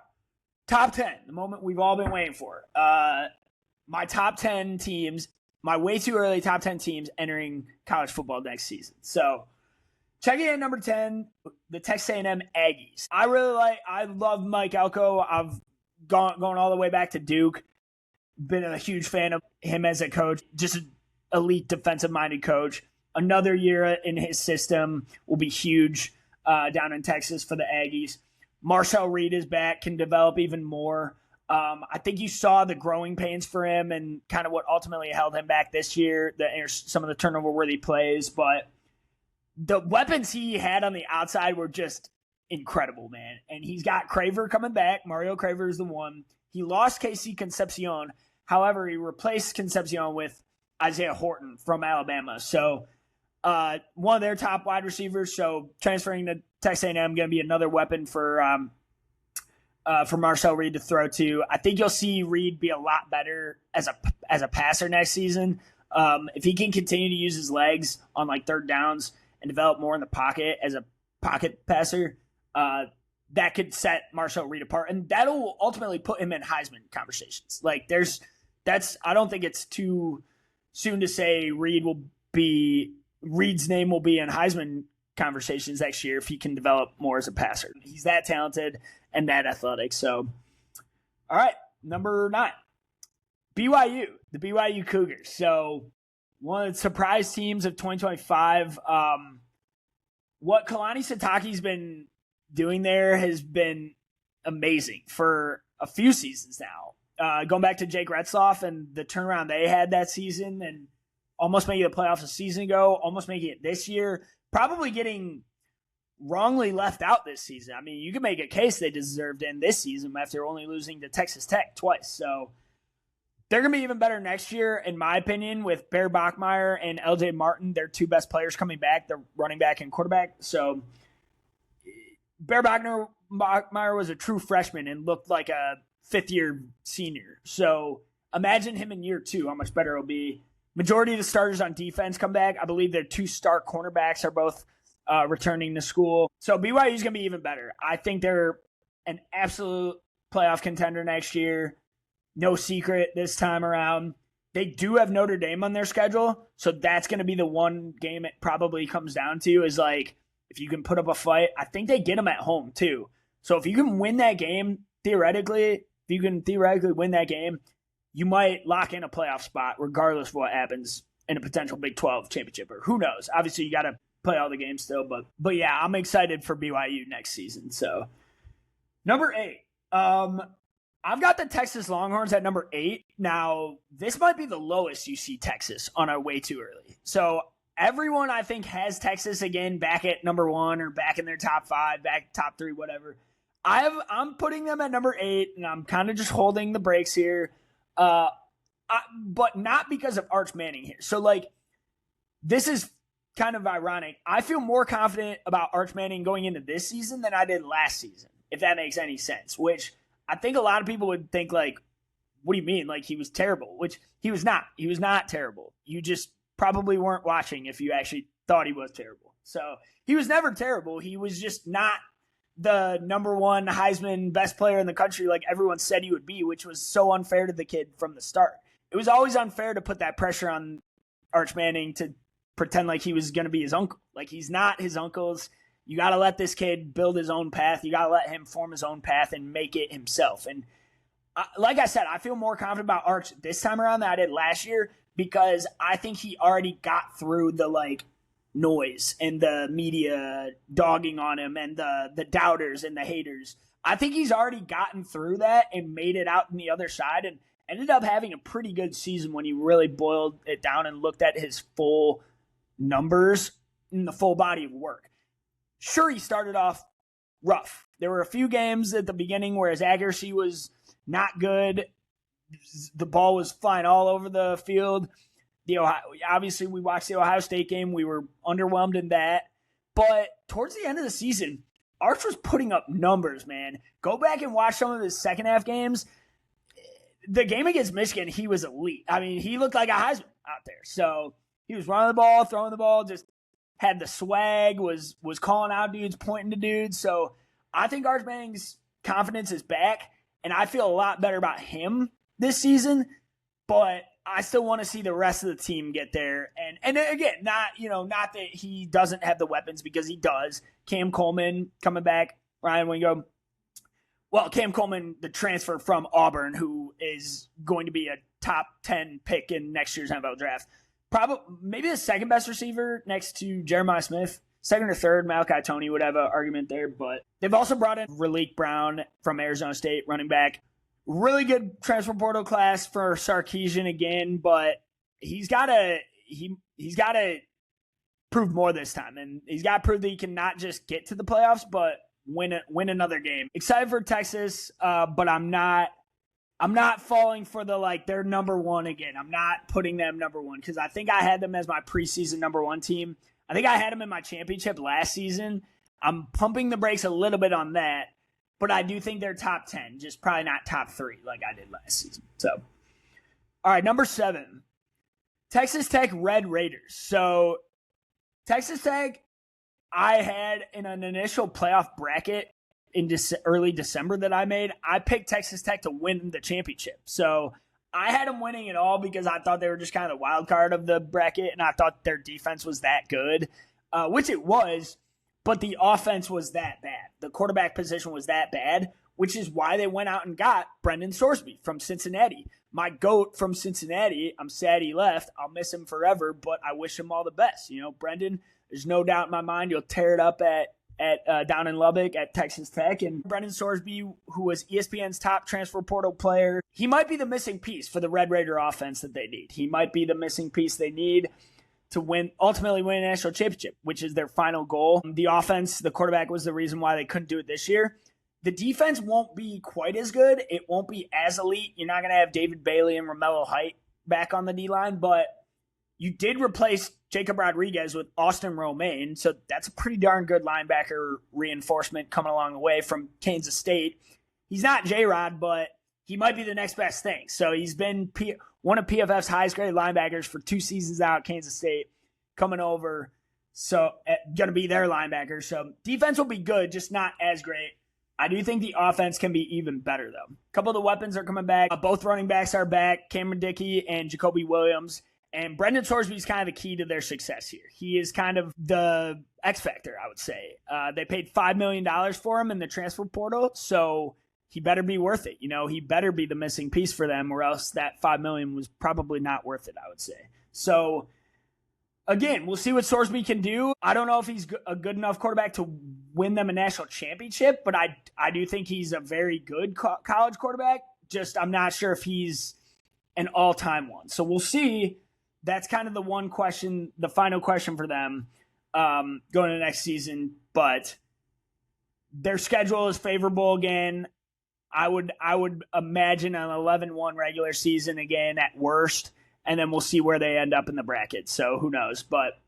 top 10, the moment we've all been waiting for. My top 10 teams, my way too early top 10 teams entering college football next season. So checking in at number 10, the Texas A&M Aggies. I love Mike Elko. I've gone all the way back to Duke. Been a huge fan of him as a coach, just an elite defensive-minded coach. Another year in his system will be huge down in Texas for the Aggies. Marcel Reed is back, can develop even more. I think you saw the growing pains for him and kind of what ultimately held him back this year, some of the turnover-worthy plays. But the weapons he had on the outside were just incredible, man. And he's got Craver coming back. Mario Craver is the one. He lost KC Concepcion. However, he replaced Concepcion with Isaiah Horton from Alabama. So one of their top wide receivers. So transferring to Texas A&M going to be another weapon for Marcel Reed to throw to. I think you'll see Reed be a lot better as a passer next season. If he can continue to use his legs on like third downs and develop more in the pocket as a pocket passer, that could set Marcel Reed apart, and that'll ultimately put him in Heisman conversations. Like I don't think it's too soon to say Reed's name will be in Heisman conversations next year if he can develop more as a passer. He's that talented and that athletic. So, all right, number 9, BYU, the BYU Cougars. So one of the surprise teams of 2025. What Kalani Sitake's been doing there has been amazing for a few seasons now. Going back to Jake Retzloff and the turnaround they had that season and almost making the playoffs a season ago, almost making it this year, probably getting wrongly left out this season. I mean, you can make a case they deserved in this season after only losing to Texas Tech twice. So they're going to be even better next year, in my opinion, with Bear Bachmeier and LJ Martin, their two best players coming back, the running back and quarterback. So Bear Bachmeier was a true freshman and looked like a fifth-year senior. So imagine him in year 2, how much better it'll be. Majority of the starters on defense come back. I believe their 2 star cornerbacks are both returning to school. So BYU is going to be even better. I think they're an absolute playoff contender next year. No secret this time around. They do have Notre Dame on their schedule, so that's going to be the one game it probably comes down to is like if you can put up a fight. I think they get them at home too. So if you can win that game, theoretically win that game, you might lock in a playoff spot regardless of what happens in a potential Big 12 championship. Or who knows? Obviously, you got to play all the games still. But yeah, I'm excited for BYU next season. So number 8. I've got the Texas Longhorns at number 8. Now, this might be the lowest you see Texas on a way too early. So everyone, I think, has Texas again back at number 1 or back in their top 5, back top 3, whatever. I'm putting them at number 8, and I'm kind of just holding the brakes here. But not because of Arch Manning here. So, like, this is kind of ironic. I feel more confident about Arch Manning going into this season than I did last season, if that makes any sense, which I think a lot of people would think, like, what do you mean? Like, he was terrible, which he was not. He was not terrible. You just probably weren't watching if you actually thought he was terrible. So he was never terrible. He was just not the number 1 Heisman best player in the country like everyone said he would be, which was so unfair to the kid from the start. It was always unfair to put that pressure on Arch Manning to pretend like he was going to be his uncle. Like, he's not his uncle's. You got to let this kid build his own path. You got to let him form his own path and make it himself. And like I said, I feel more confident about Arch this time around than I did last year because I think he already got through the noise and the media dogging on him and the doubters and the haters. I think he's already gotten through that and made it out on the other side and ended up having a pretty good season when he really boiled it down and looked at his full numbers and the full body of work. Sure, he started off rough. There were a few games at the beginning where his accuracy was not good. The ball was flying all over the field. Obviously, we watched the Ohio State game. We were underwhelmed in that. But towards the end of the season, Arch was putting up numbers, man. Go back and watch some of his second half games. The game against Michigan, he was elite. I mean, he looked like a Heisman out there. So he was running the ball, throwing the ball, just had the swag, was calling out dudes, pointing to dudes. So I think Arch Manning's confidence is back, and I feel a lot better about him this season. But I still want to see the rest of the team get there. And again, not that he doesn't have the weapons, because he does. Cam Coleman coming back, Ryan Wingo. Well, Cam Coleman, the transfer from Auburn, who is going to be a top 10 pick in next year's NFL draft. Probably maybe the second best receiver next to Jeremiah Smith. Second or third, Malachi Toney would have an argument there. But they've also brought in Raleek Brown from Arizona State, running back. Really good transfer portal class for Sarkisian again, but he's got to prove more this time, and he's got to prove that he can not just get to the playoffs, but win another game. Excited for Texas, but I'm not falling for they're number one again. I'm not putting them number one because I think I had them as my preseason number one team. I think I had them in my championship last season. I'm pumping the brakes a little bit on that. But I do think they're top 10, just probably not top 3 like I did last season. So, all right, number 7, Texas Tech Red Raiders. So, Texas Tech, I had in an initial playoff bracket in early December that I made, I picked Texas Tech to win the championship. So, I had them winning it all because I thought they were just kind of the wild card of the bracket, and I thought their defense was that good, which it was. But the offense was that bad. The quarterback position was that bad, which is why they went out and got Brendan Sorsby from Cincinnati. My GOAT from Cincinnati. I'm sad he left. I'll miss him forever, but I wish him all the best. Brendan, there's no doubt in my mind you'll tear it up at down in Lubbock at Texas Tech. And Brendan Sorsby, who was ESPN's top transfer portal player, he might be the missing piece for the Red Raider offense that they need. He might be the missing piece they need to ultimately win a national championship, which is their final goal. The offense, the quarterback was the reason why they couldn't do it this year. The defense won't be quite as good. It won't be as elite. You're not going to have David Bailey and Romello Height back on the D-line, but you did replace Jacob Rodriguez with Austin Romaine, so that's a pretty darn good linebacker reinforcement coming along the way from Kansas State. He's not J-Rod, but he might be the next best thing. So he's been one of PFF's highest graded linebackers for 2 seasons out at Kansas State, coming over. So going to be their linebacker. So defense will be good, just not as great. I do think the offense can be even better, though. A couple of the weapons are coming back. Both running backs are back, Cameron Dickey and Jacoby Williams. And Brendan Sorsby is kind of the key to their success here. He is kind of the X factor, I would say. They paid $5 million for him in the transfer portal, so he better be worth it. He better be the missing piece for them, or else that $5 million was probably not worth it, I would say. So, again, we'll see what Sorsby can do. I don't know if he's a good enough quarterback to win them a national championship, but I do think he's a very good college quarterback. Just I'm not sure if he's an all-time one. So we'll see. That's kind of the one question, the final question for them going into next season. But their schedule is favorable again. I would imagine an 11-1 regular season again at worst, and then we'll see where they end up in the bracket. So who knows? But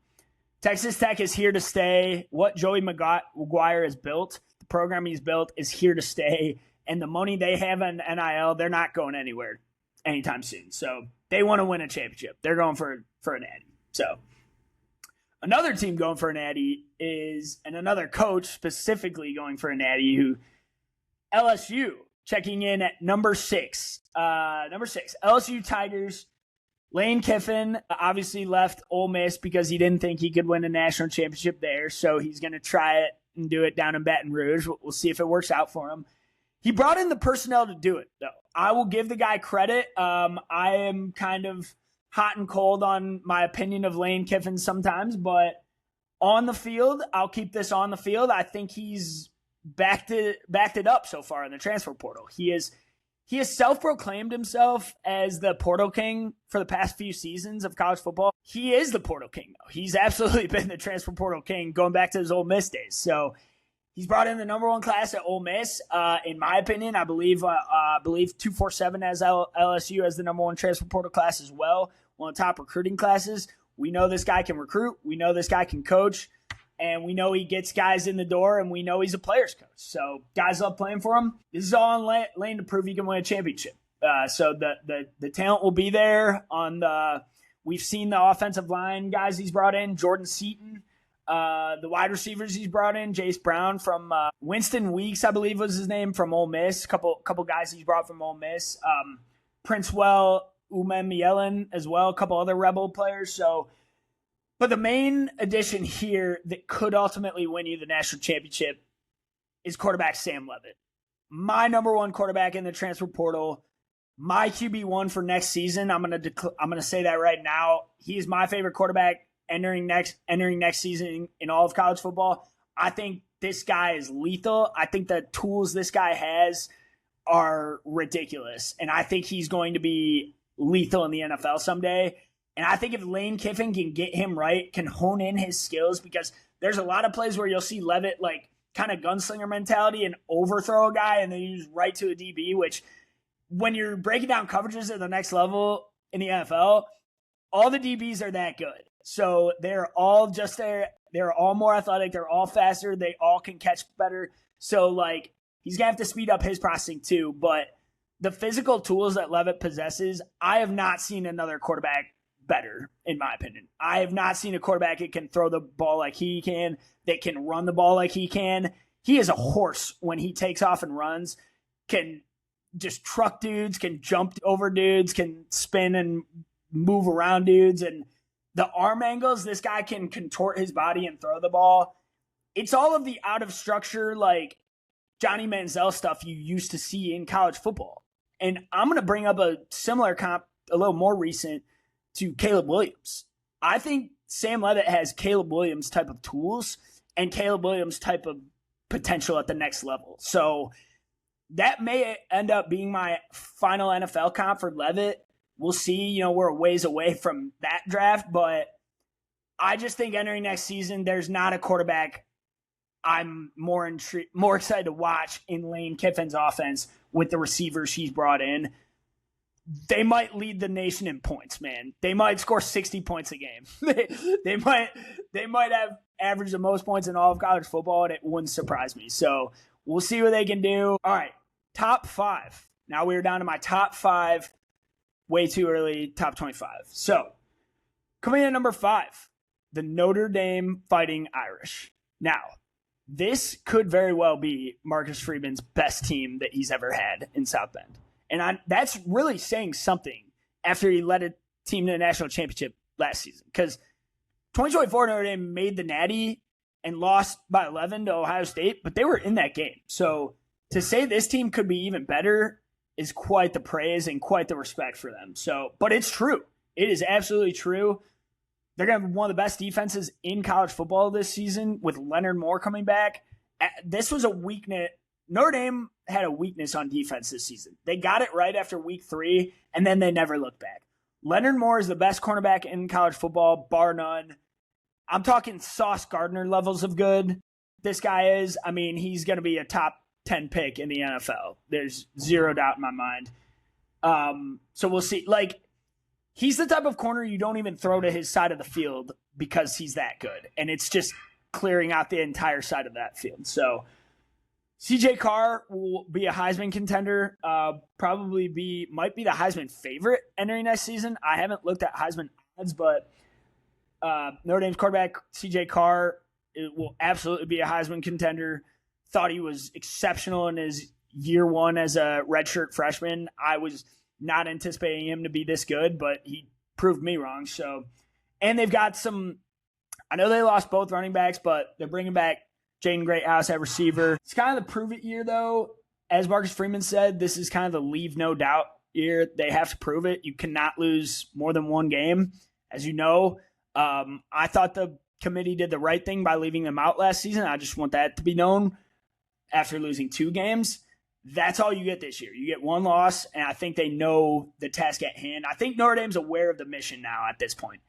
Texas Tech is here to stay. What Joey McGuire has built, the program he's built, is here to stay. And the money they have in NIL, they're not going anywhere anytime soon. So they want to win a championship. They're going for an Natty. So another team going for a Natty is, and another coach specifically going for a Natty, who LSU checking in at number 6. LSU Tigers. Lane Kiffin obviously left Ole Miss because he didn't think he could win a national championship there, so he's going to try it and do it down in Baton Rouge. We'll see if it works out for him. He brought in the personnel to do it, though. I will give the guy credit. I am kind of hot and cold on my opinion of Lane Kiffin sometimes, but on the field, I'll keep this on the field. I think he's backed it up so far in the transfer portal. He has self-proclaimed himself as the portal king for the past few seasons of college football. He is the portal king, though. He's absolutely been the transfer portal king going back to his Ole Miss days. So he's brought in the number one class at Ole Miss. In my opinion, I believe 247 has LSU as the number one transfer portal class as well. One of the top recruiting classes. We know this guy can recruit. We know this guy can coach. And we know he gets guys in the door, and we know he's a player's coach. So guys love playing for him. This is all on Lane to prove he can win a championship. So the talent will be there. We've seen the offensive line guys he's brought in, Jordan Seaton. The wide receivers he's brought in, Jace Brown from Winston Weeks, I believe was his name, from Ole Miss. Couple guys he's brought from Ole Miss. Princewell Umemielen as well, a couple other Rebel players. So. But the main addition here that could ultimately win you the national championship is quarterback Sam Leavitt. My number one quarterback in the transfer portal, my QB1 for next season. I'm gonna say that right now. He is my favorite quarterback entering next season in all of college football. I think this guy is lethal. I think the tools this guy has are ridiculous, and I think he's going to be lethal in the NFL someday. And I think if Lane Kiffin can get him right, can hone in his skills, because there's a lot of plays where you'll see Leavitt like kind of gunslinger mentality and overthrow a guy and then use right to a DB, which when you're breaking down coverages at the next level in the NFL, all the DBs are that good. So they're all just there. They're all more athletic. They're all faster. They all can catch better. So like he's going to have to speed up his processing too. But the physical tools that Leavitt possesses, I have not seen another quarterback better, in my opinion. I have not seen a quarterback that can throw the ball like he can, that can run the ball like he can. He is a horse when he takes off and runs, can just truck dudes, can jump over dudes, can spin and move around dudes. And the arm angles, this guy can contort his body and throw the ball. It's all of the out of structure, like Johnny Manziel stuff you used to see in college football. And I'm going to bring up a similar comp, a little more recent, to Caleb Williams. I think Sam Leavitt has Caleb Williams type of tools and Caleb Williams type of potential at the next level. So that may end up being my final NFL comp for Leavitt. We'll see. We're a ways away from that draft, but I just think entering next season, there's not a quarterback I'm more excited to watch in Lane Kiffin's offense with the receivers he's brought in. They might lead the nation in points, man. They might score 60 points a game. they might have averaged the most points in all of college football, and it wouldn't surprise me. So we'll see what they can do. All right, top 5. Now we're down to my top 5. Way too early, top 25. So coming in at number 5, the Notre Dame Fighting Irish. Now, this could very well be Marcus Freeman's best team that he's ever had in South Bend. And that's really saying something after he led a team to the national championship last season. Because 2024 Notre Dame made the Natty and lost by 11 to Ohio State, but they were in that game. So to say this team could be even better is quite the praise and quite the respect for them. So, but it's true. It is absolutely true. They're going to have one of the best defenses in college football this season with Leonard Moore coming back. This was a weakness. Notre Dame had a weakness on defense this season. They got it right after week 3, and then they never looked back. Leonard Moore is the best cornerback in college football, bar none. I'm talking Sauce Gardner levels of good. This guy is. I mean, he's going to be a top 10 pick in the NFL. There's zero doubt in my mind. So we'll see. Like, he's the type of corner you don't even throw to his side of the field because he's that good. And it's just clearing out the entire side of that field. So CJ Carr will be a Heisman contender, might be the Heisman favorite entering next season. I haven't looked at Heisman odds, but Notre Dame's quarterback CJ Carr will absolutely be a Heisman contender. Thought he was exceptional in his year 1 as a redshirt freshman. I was not anticipating him to be this good, but he proved me wrong. So, and they've got I know they lost both running backs, but they're bringing back Jaden Greathouse at receiver. It's kind of the prove it year, though. As Marcus Freeman said, this is kind of the leave no doubt year. They have to prove it. You cannot lose more than one game. As you know, I thought the committee did the right thing by leaving them out last season. I just want that to be known after losing 2 games. That's all you get this year. You get 1 loss, and I think they know the task at hand. I think Notre Dame's aware of the mission now at this point.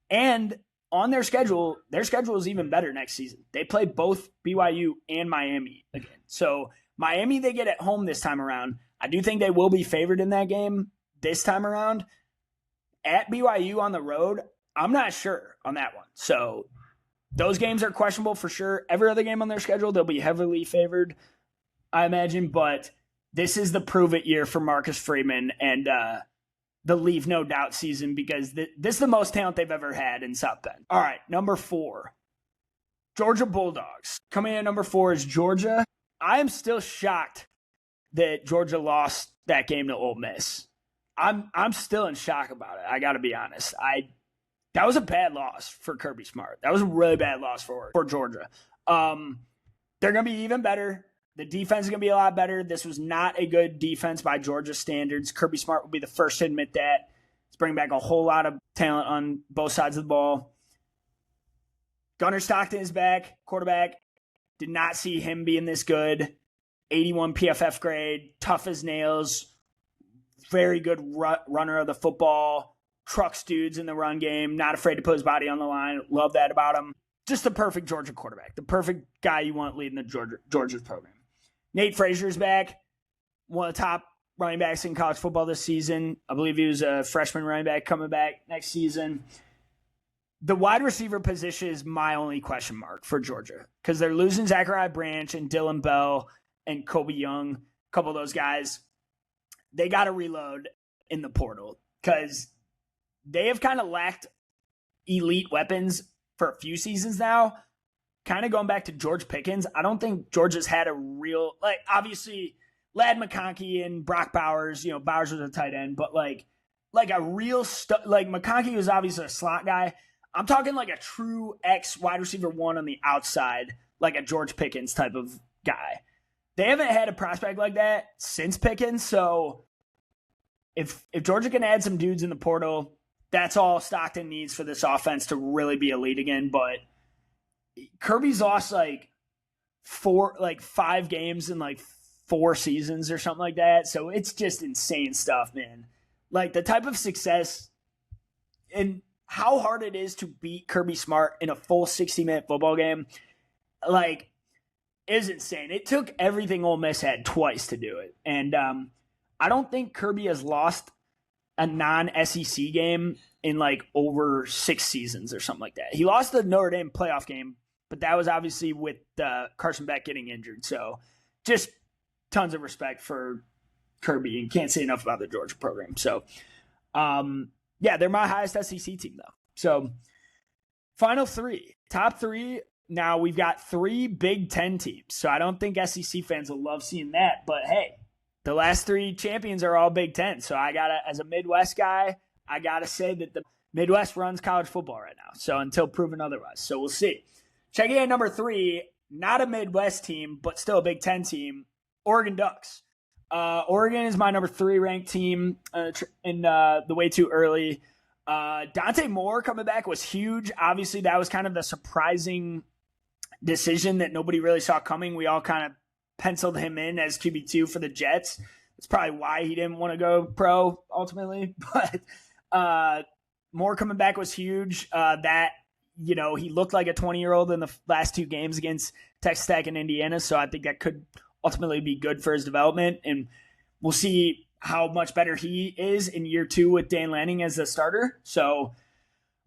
And on their schedule is even better next season. They play both BYU and Miami again. So Miami they get at home this time around. I do think they will be favored in that game this time around. At BYU on the road, I'm not sure on that one. So those games are questionable for sure. Every other game on their schedule, they'll be heavily favored, I imagine. But this is the prove it year for Marcus Freeman and the leave no doubt season because this is the most talent they've ever had in South Bend. All right, number 4, Georgia Bulldogs. Coming in at number 4 is Georgia. I am still shocked that Georgia lost that game to Ole Miss. I'm still in shock about it. I got to be honest. That was a bad loss for Kirby Smart. That was a really bad loss for Georgia. They're going to be even better. The defense is going to be a lot better. This was not a good defense by Georgia standards. Kirby Smart will be the first to admit that. It's bringing back a whole lot of talent on both sides of the ball. Gunnar Stockton is back, quarterback. Did not see him being this good. 81 PFF grade, tough as nails, very good runner of the football, trucks dudes in the run game, not afraid to put his body on the line. Love that about him. Just the perfect Georgia quarterback, the perfect guy you want leading the Georgia's program. Nate Frazier's back, one of the top running backs in college football this season. I believe he was a freshman running back coming back next season. The wide receiver position is my only question mark for Georgia because they're losing Zachariah Branch and Dylan Bell and Kobe Young, a couple of those guys. They got to reload in the portal because they have kind of lacked elite weapons for a few seasons now. Kind of going back to George Pickens, I don't think Georgia's had a real, like, obviously, Ladd McConkey and Brock Bowers, Bowers was a tight end, but like a real, like McConkey was obviously a slot guy. I'm talking like a true X wide receiver 1 on the outside, like a George Pickens type of guy. They haven't had a prospect like that since Pickens, so if Georgia can add some dudes in the portal, that's all Stockton needs for this offense to really be elite again. But Kirby's lost like 5 games in like 4 seasons or something like that. So it's just insane stuff, man. Like the type of success and how hard it is to beat Kirby Smart in a full 60-minute football game, like, is insane. It took everything Ole Miss had twice to do it. And I don't think Kirby has lost a non-SEC game in like over 6 seasons or something like that. He lost the Notre Dame playoff game, but that was obviously with Carson Beck getting injured. So just tons of respect for Kirby and can't say enough about the Georgia program. So, yeah, they're my highest SEC team though. So final 3, top 3. Now we've got 3 Big Ten teams. So I don't think SEC fans will love seeing that, but hey, the last 3 champions are all Big Ten. So as a Midwest guy, I gotta say that the Midwest runs college football right now. So until proven otherwise. So we'll see. Checking in number 3, not a Midwest team, but still a Big Ten team, Oregon Ducks. Oregon is my number 3 ranked team in the way too early. Dante Moore coming back was huge. Obviously, that was kind of the surprising decision that nobody really saw coming. We all kind of penciled him in as QB2 for the Jets. That's probably why he didn't want to go pro ultimately. But Moore coming back was huge. He looked like a 20-year-old in the last 2 games against Texas Tech and Indiana. So I think that could ultimately be good for his development. And we'll see how much better he is in year 2 with Dan Lanning as the starter. So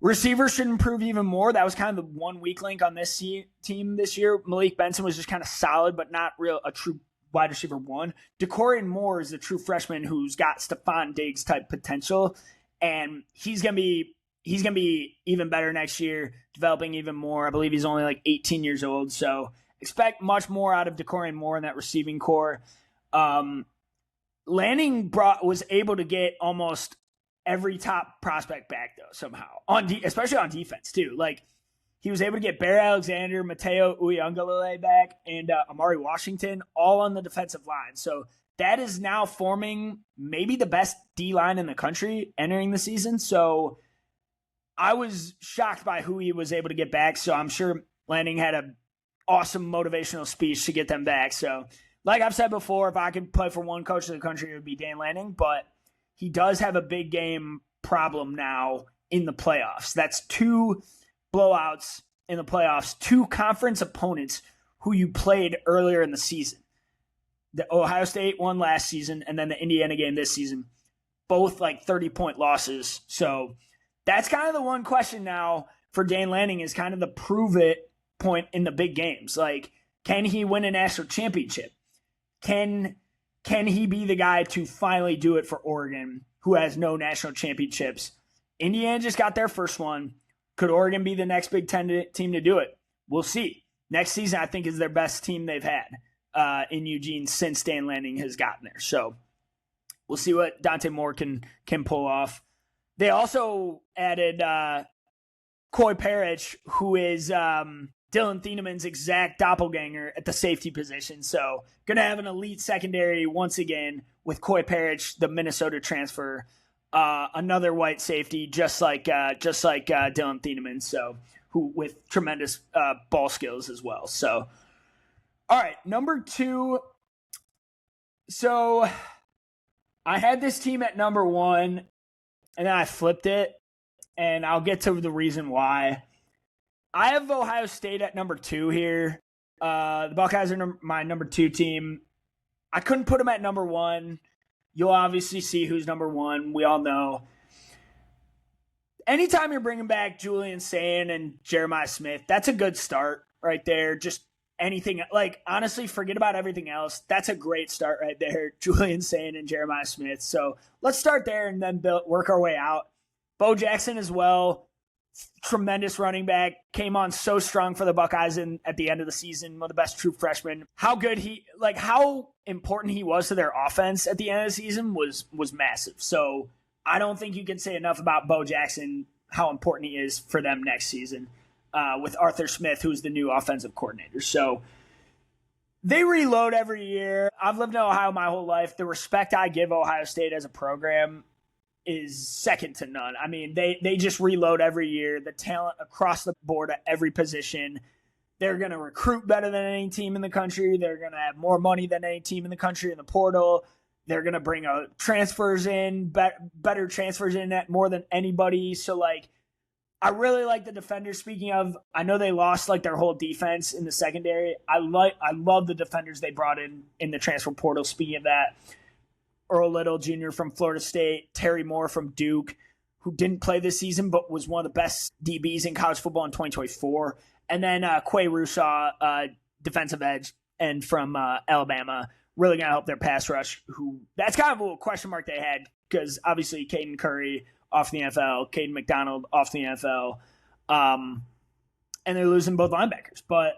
receivers should improve even more. That was kind of the one weak link on this team this year. Malik Benson was just kind of solid, but not a true wide receiver 1. DeCorian Moore is a true freshman who's got Stephon Diggs type potential, and he's gonna be even better next year, developing even more. I believe he's only like 18 years old, so expect much more out of DeCorian Moore in that receiving core. Lanning was able to get almost every top prospect back though somehow especially on defense too. Like he was able to get Bear Alexander, Mateo Uyunglele back, and Amari Washington all on the defensive line. So that is now forming maybe the best D-line in the country entering the season. So I was shocked by who he was able to get back. So I'm sure Lanning had an awesome motivational speech to get them back. So like I've said before, if I could play for one coach of the country, it would be Dan Lanning. But he does have a big game problem now in the playoffs. That's 2 blowouts in the playoffs, 2 conference opponents who you played earlier in the season. The Ohio State one last season, and then the Indiana game this season, both like 30-point losses. So that's kind of the one question now for Dan Lanning is kind of the prove it point in the big games. Like, can he win a national championship? Can he be the guy to finally do it for Oregon, who has no national championships? Indiana just got their first one. Could Oregon be the next Big Ten team to do it? We'll see. Next season, I think, is their best team they've had in Eugene since Dan Lanning has gotten there. So we'll see what Dante Moore can pull off. They also added Coy Parrish, who is Dylan Thienemann's exact doppelganger at the safety position. So going to have an elite secondary once again with Coy Parrish, the Minnesota transfer, another white safety, just like Dylan Thienemann. So who with tremendous ball skills as well. So. All right, number 2. So I had this team at number 1, and then I flipped it, and I'll get to the reason why. I have Ohio State at number 2 here. The Buckeyes are my number 2 team. I couldn't put them at number 1. You'll obviously see who's number 1. We all know. Anytime you're bringing back Julian Sayin and Jeremiah Smith, that's a good start right there. Just anything, like, honestly, forget about everything else. That's a great start right there, Julian Sayin and Jeremiah Smith. So let's start there and then work our way out. Bo Jackson as well, tremendous running back, came on so strong for the Buckeyes at the end of the season, one of the best true freshmen. How important he was to their offense at the end of the season was massive. So I don't think you can say enough about Bo Jackson, how important he is for them next season. With Arthur Smith, who's the new offensive coordinator. So they reload every year. I've lived in Ohio my whole life. The respect I give Ohio State as a program is second to none. I mean, they just reload every year. The talent across the board at every position. They're going to recruit better than any team in the country. They're going to have more money than any team in the country in the portal. They're going to bring transfers in, better transfers in at more than anybody. So, like, I really like the defenders. Speaking of, I know they lost like their whole defense in the secondary. I love the defenders they brought in the transfer portal. Speaking of that, Earl Little Jr. from Florida State, Terry Moore from Duke, who didn't play this season but was one of the best DBs in college football in 2024, and then Quay Russaw, defensive edge, and from Alabama, really going to help their pass rush. Who that's kind of a little question mark they had because obviously Caden Curry off the NFL, Caden McDonald off the NFL, and they're losing both linebackers. But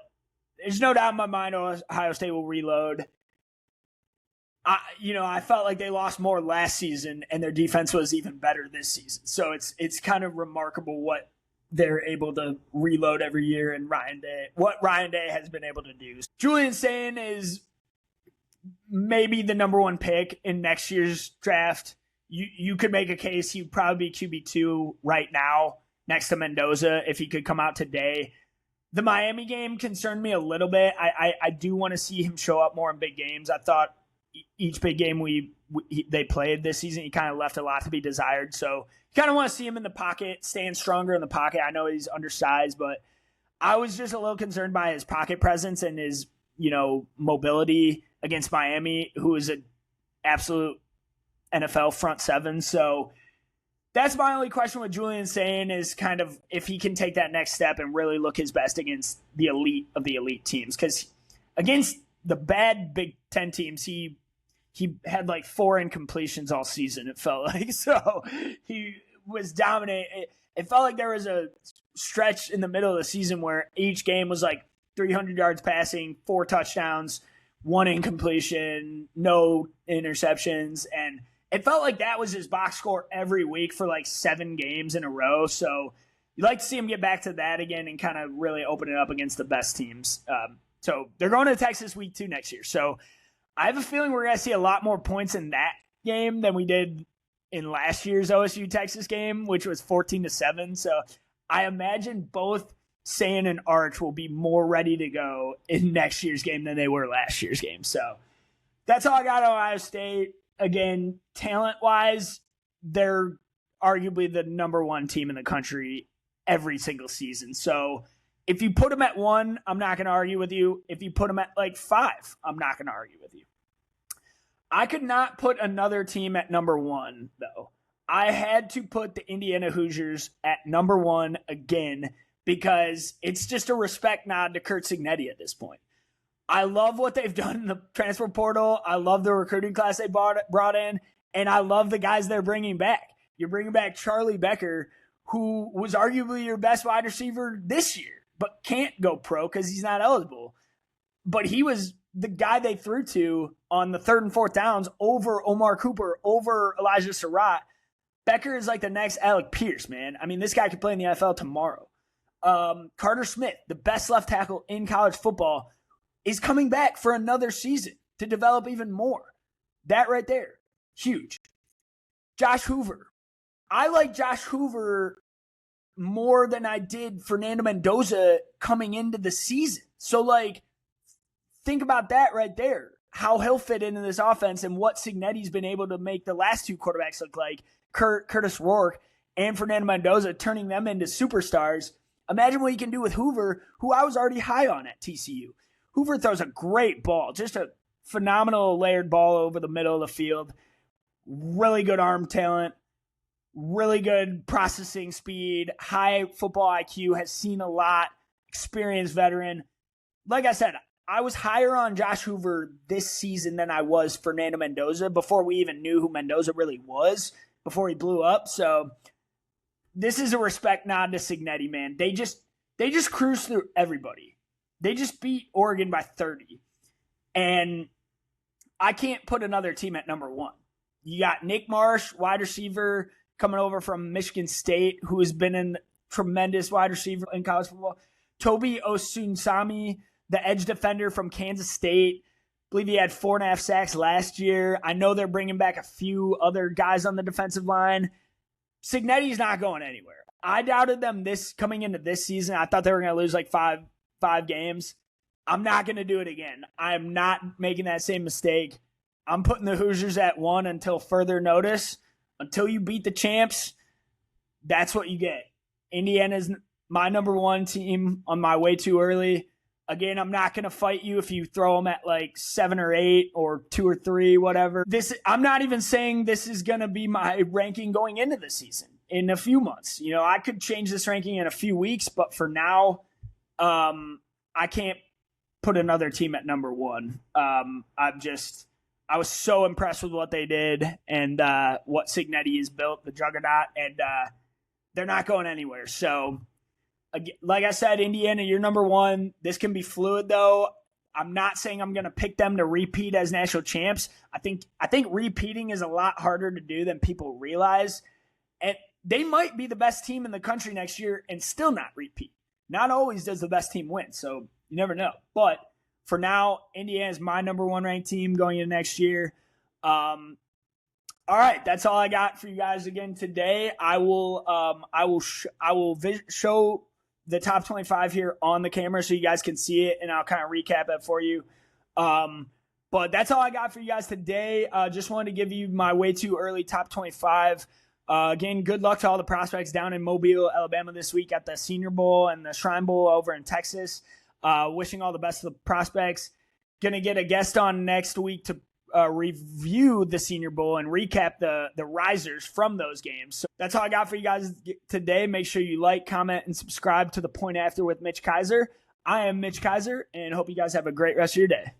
there's no doubt in my mind Ohio State will reload. I felt like they lost more last season, and their defense was even better this season. So it's kind of remarkable what they're able to reload every year, and what Ryan Day has been able to do. Julian Sayin is maybe the number 1 pick in next year's draft. You could make a case he would probably be QB2 right now next to Mendoza if he could come out today. The Miami game concerned me a little bit. I do want to see him show up more in big games. I thought each big game they played this season, he kind of left a lot to be desired. So you kind of want to see him in the pocket, staying stronger in the pocket. I know he's undersized, but I was just a little concerned by his pocket presence and his mobility against Miami, who is an absolute NFL front 7. So that's my only question with Julian Sayin is kind of if he can take that next step and really look his best against the elite of the elite teams. Because against the bad Big Ten teams, he had like 4 incompletions all season, it felt like. So he was dominant. It felt like there was a stretch in the middle of the season where each game was like 300 yards passing, 4 touchdowns, 1 incompletion, no interceptions, and it felt like that was his box score every week for like 7 games in a row. So you like to see them get back to that again and kind of really open it up against the best teams. So they're going to Texas week 2 next year. So I have a feeling we're going to see a lot more points in that game than we did in last year's OSU Texas game, which was 14-7. So I imagine both Sand and Arch will be more ready to go in next year's game than they were last year's game. So that's all I got on Ohio State. Again, talent-wise, they're arguably the number 1 team in the country every single season. So if you put them at 1, I'm not going to argue with you. If you put them at 5, I'm not going to argue with you. I could not put another team at number 1, though. I had to put the Indiana Hoosiers at number 1 again because it's just a respect nod to Curt Cignetti at this point. I love what they've done in the transfer portal. I love the recruiting class they brought in, and I love the guys they're bringing back. You're bringing back Charlie Becker, who was arguably your best wide receiver this year, but can't go pro because he's not eligible. But he was the guy they threw to on the 3rd and 4th downs over Omar Cooper, over Elijah Surratt. Becker is like the next Alec Pierce, man. I mean, this guy could play in the NFL tomorrow. Carter Smith, the best left tackle in college football, is coming back for another season to develop even more. That right there, huge. Josh Hoover. I like Josh Hoover more than I did Fernando Mendoza coming into the season. So, think about that right there, how he'll fit into this offense and what Cignetti's been able to make the last 2 quarterbacks look like, Curtis Rourke and Fernando Mendoza, turning them into superstars. Imagine what he can do with Hoover, who I was already high on at TCU. Hoover throws a great ball, just a phenomenal layered ball over the middle of the field. Really good arm talent, really good processing speed, high football IQ, has seen a lot, experienced veteran. Like I said, I was higher on Josh Hoover this season than I was Fernando Mendoza before we even knew who Mendoza really was, before he blew up. So this is a respect nod to Cignetti, man. They just cruise through everybody. They just beat Oregon by 30. And I can't put another team at number 1. You got Nick Marsh, wide receiver, coming over from Michigan State, who has been a tremendous wide receiver in college football. Toby Osunsami, the edge defender from Kansas State. I believe he had 4.5 sacks last year. I know they're bringing back a few other guys on the defensive line. Cignetti's not going anywhere. I doubted them coming into this season. I thought they were going to lose 5 games. I'm not going to do it again. I'm not making that same mistake. I'm putting the Hoosiers at 1 until further notice. Until you beat the champs, that's what you get. Indiana's my number 1 team on my way too early. Again, I'm not going to fight you if you throw them at 7 or 8 or 2 or 3, whatever. I'm not even saying this is going to be my ranking going into the season in a few months. I could change this ranking in a few weeks, but for now, I can't put another team at number 1. I was so impressed with what they did and what Cignetti has built, the juggernaut, and they're not going anywhere. So, like I said, Indiana, you're number 1. This can be fluid, though. I'm not saying I'm going to pick them to repeat as national champs. I think repeating is a lot harder to do than people realize. And they might be the best team in the country next year and still not repeat. Not always does the best team win, so you never know. But for now, Indiana is my number 1 ranked team going into next year. All right, that's all I got for you guys again today. I will show the top 25 here on the camera so you guys can see it, and I'll kind of recap it for you. But that's all I got for you guys today. Just wanted to give you my way too early top 25. Again, good luck to all the prospects down in Mobile, Alabama this week at the Senior Bowl and the Shrine Bowl over in Texas. Wishing all the best to the prospects. Going to get a guest on next week to review the Senior Bowl and recap the risers from those games. So that's all I got for you guys today. Make sure you like, comment, and subscribe to The Point After with Mitch Kaiser. I am Mitch Kaiser, and hope you guys have a great rest of your day.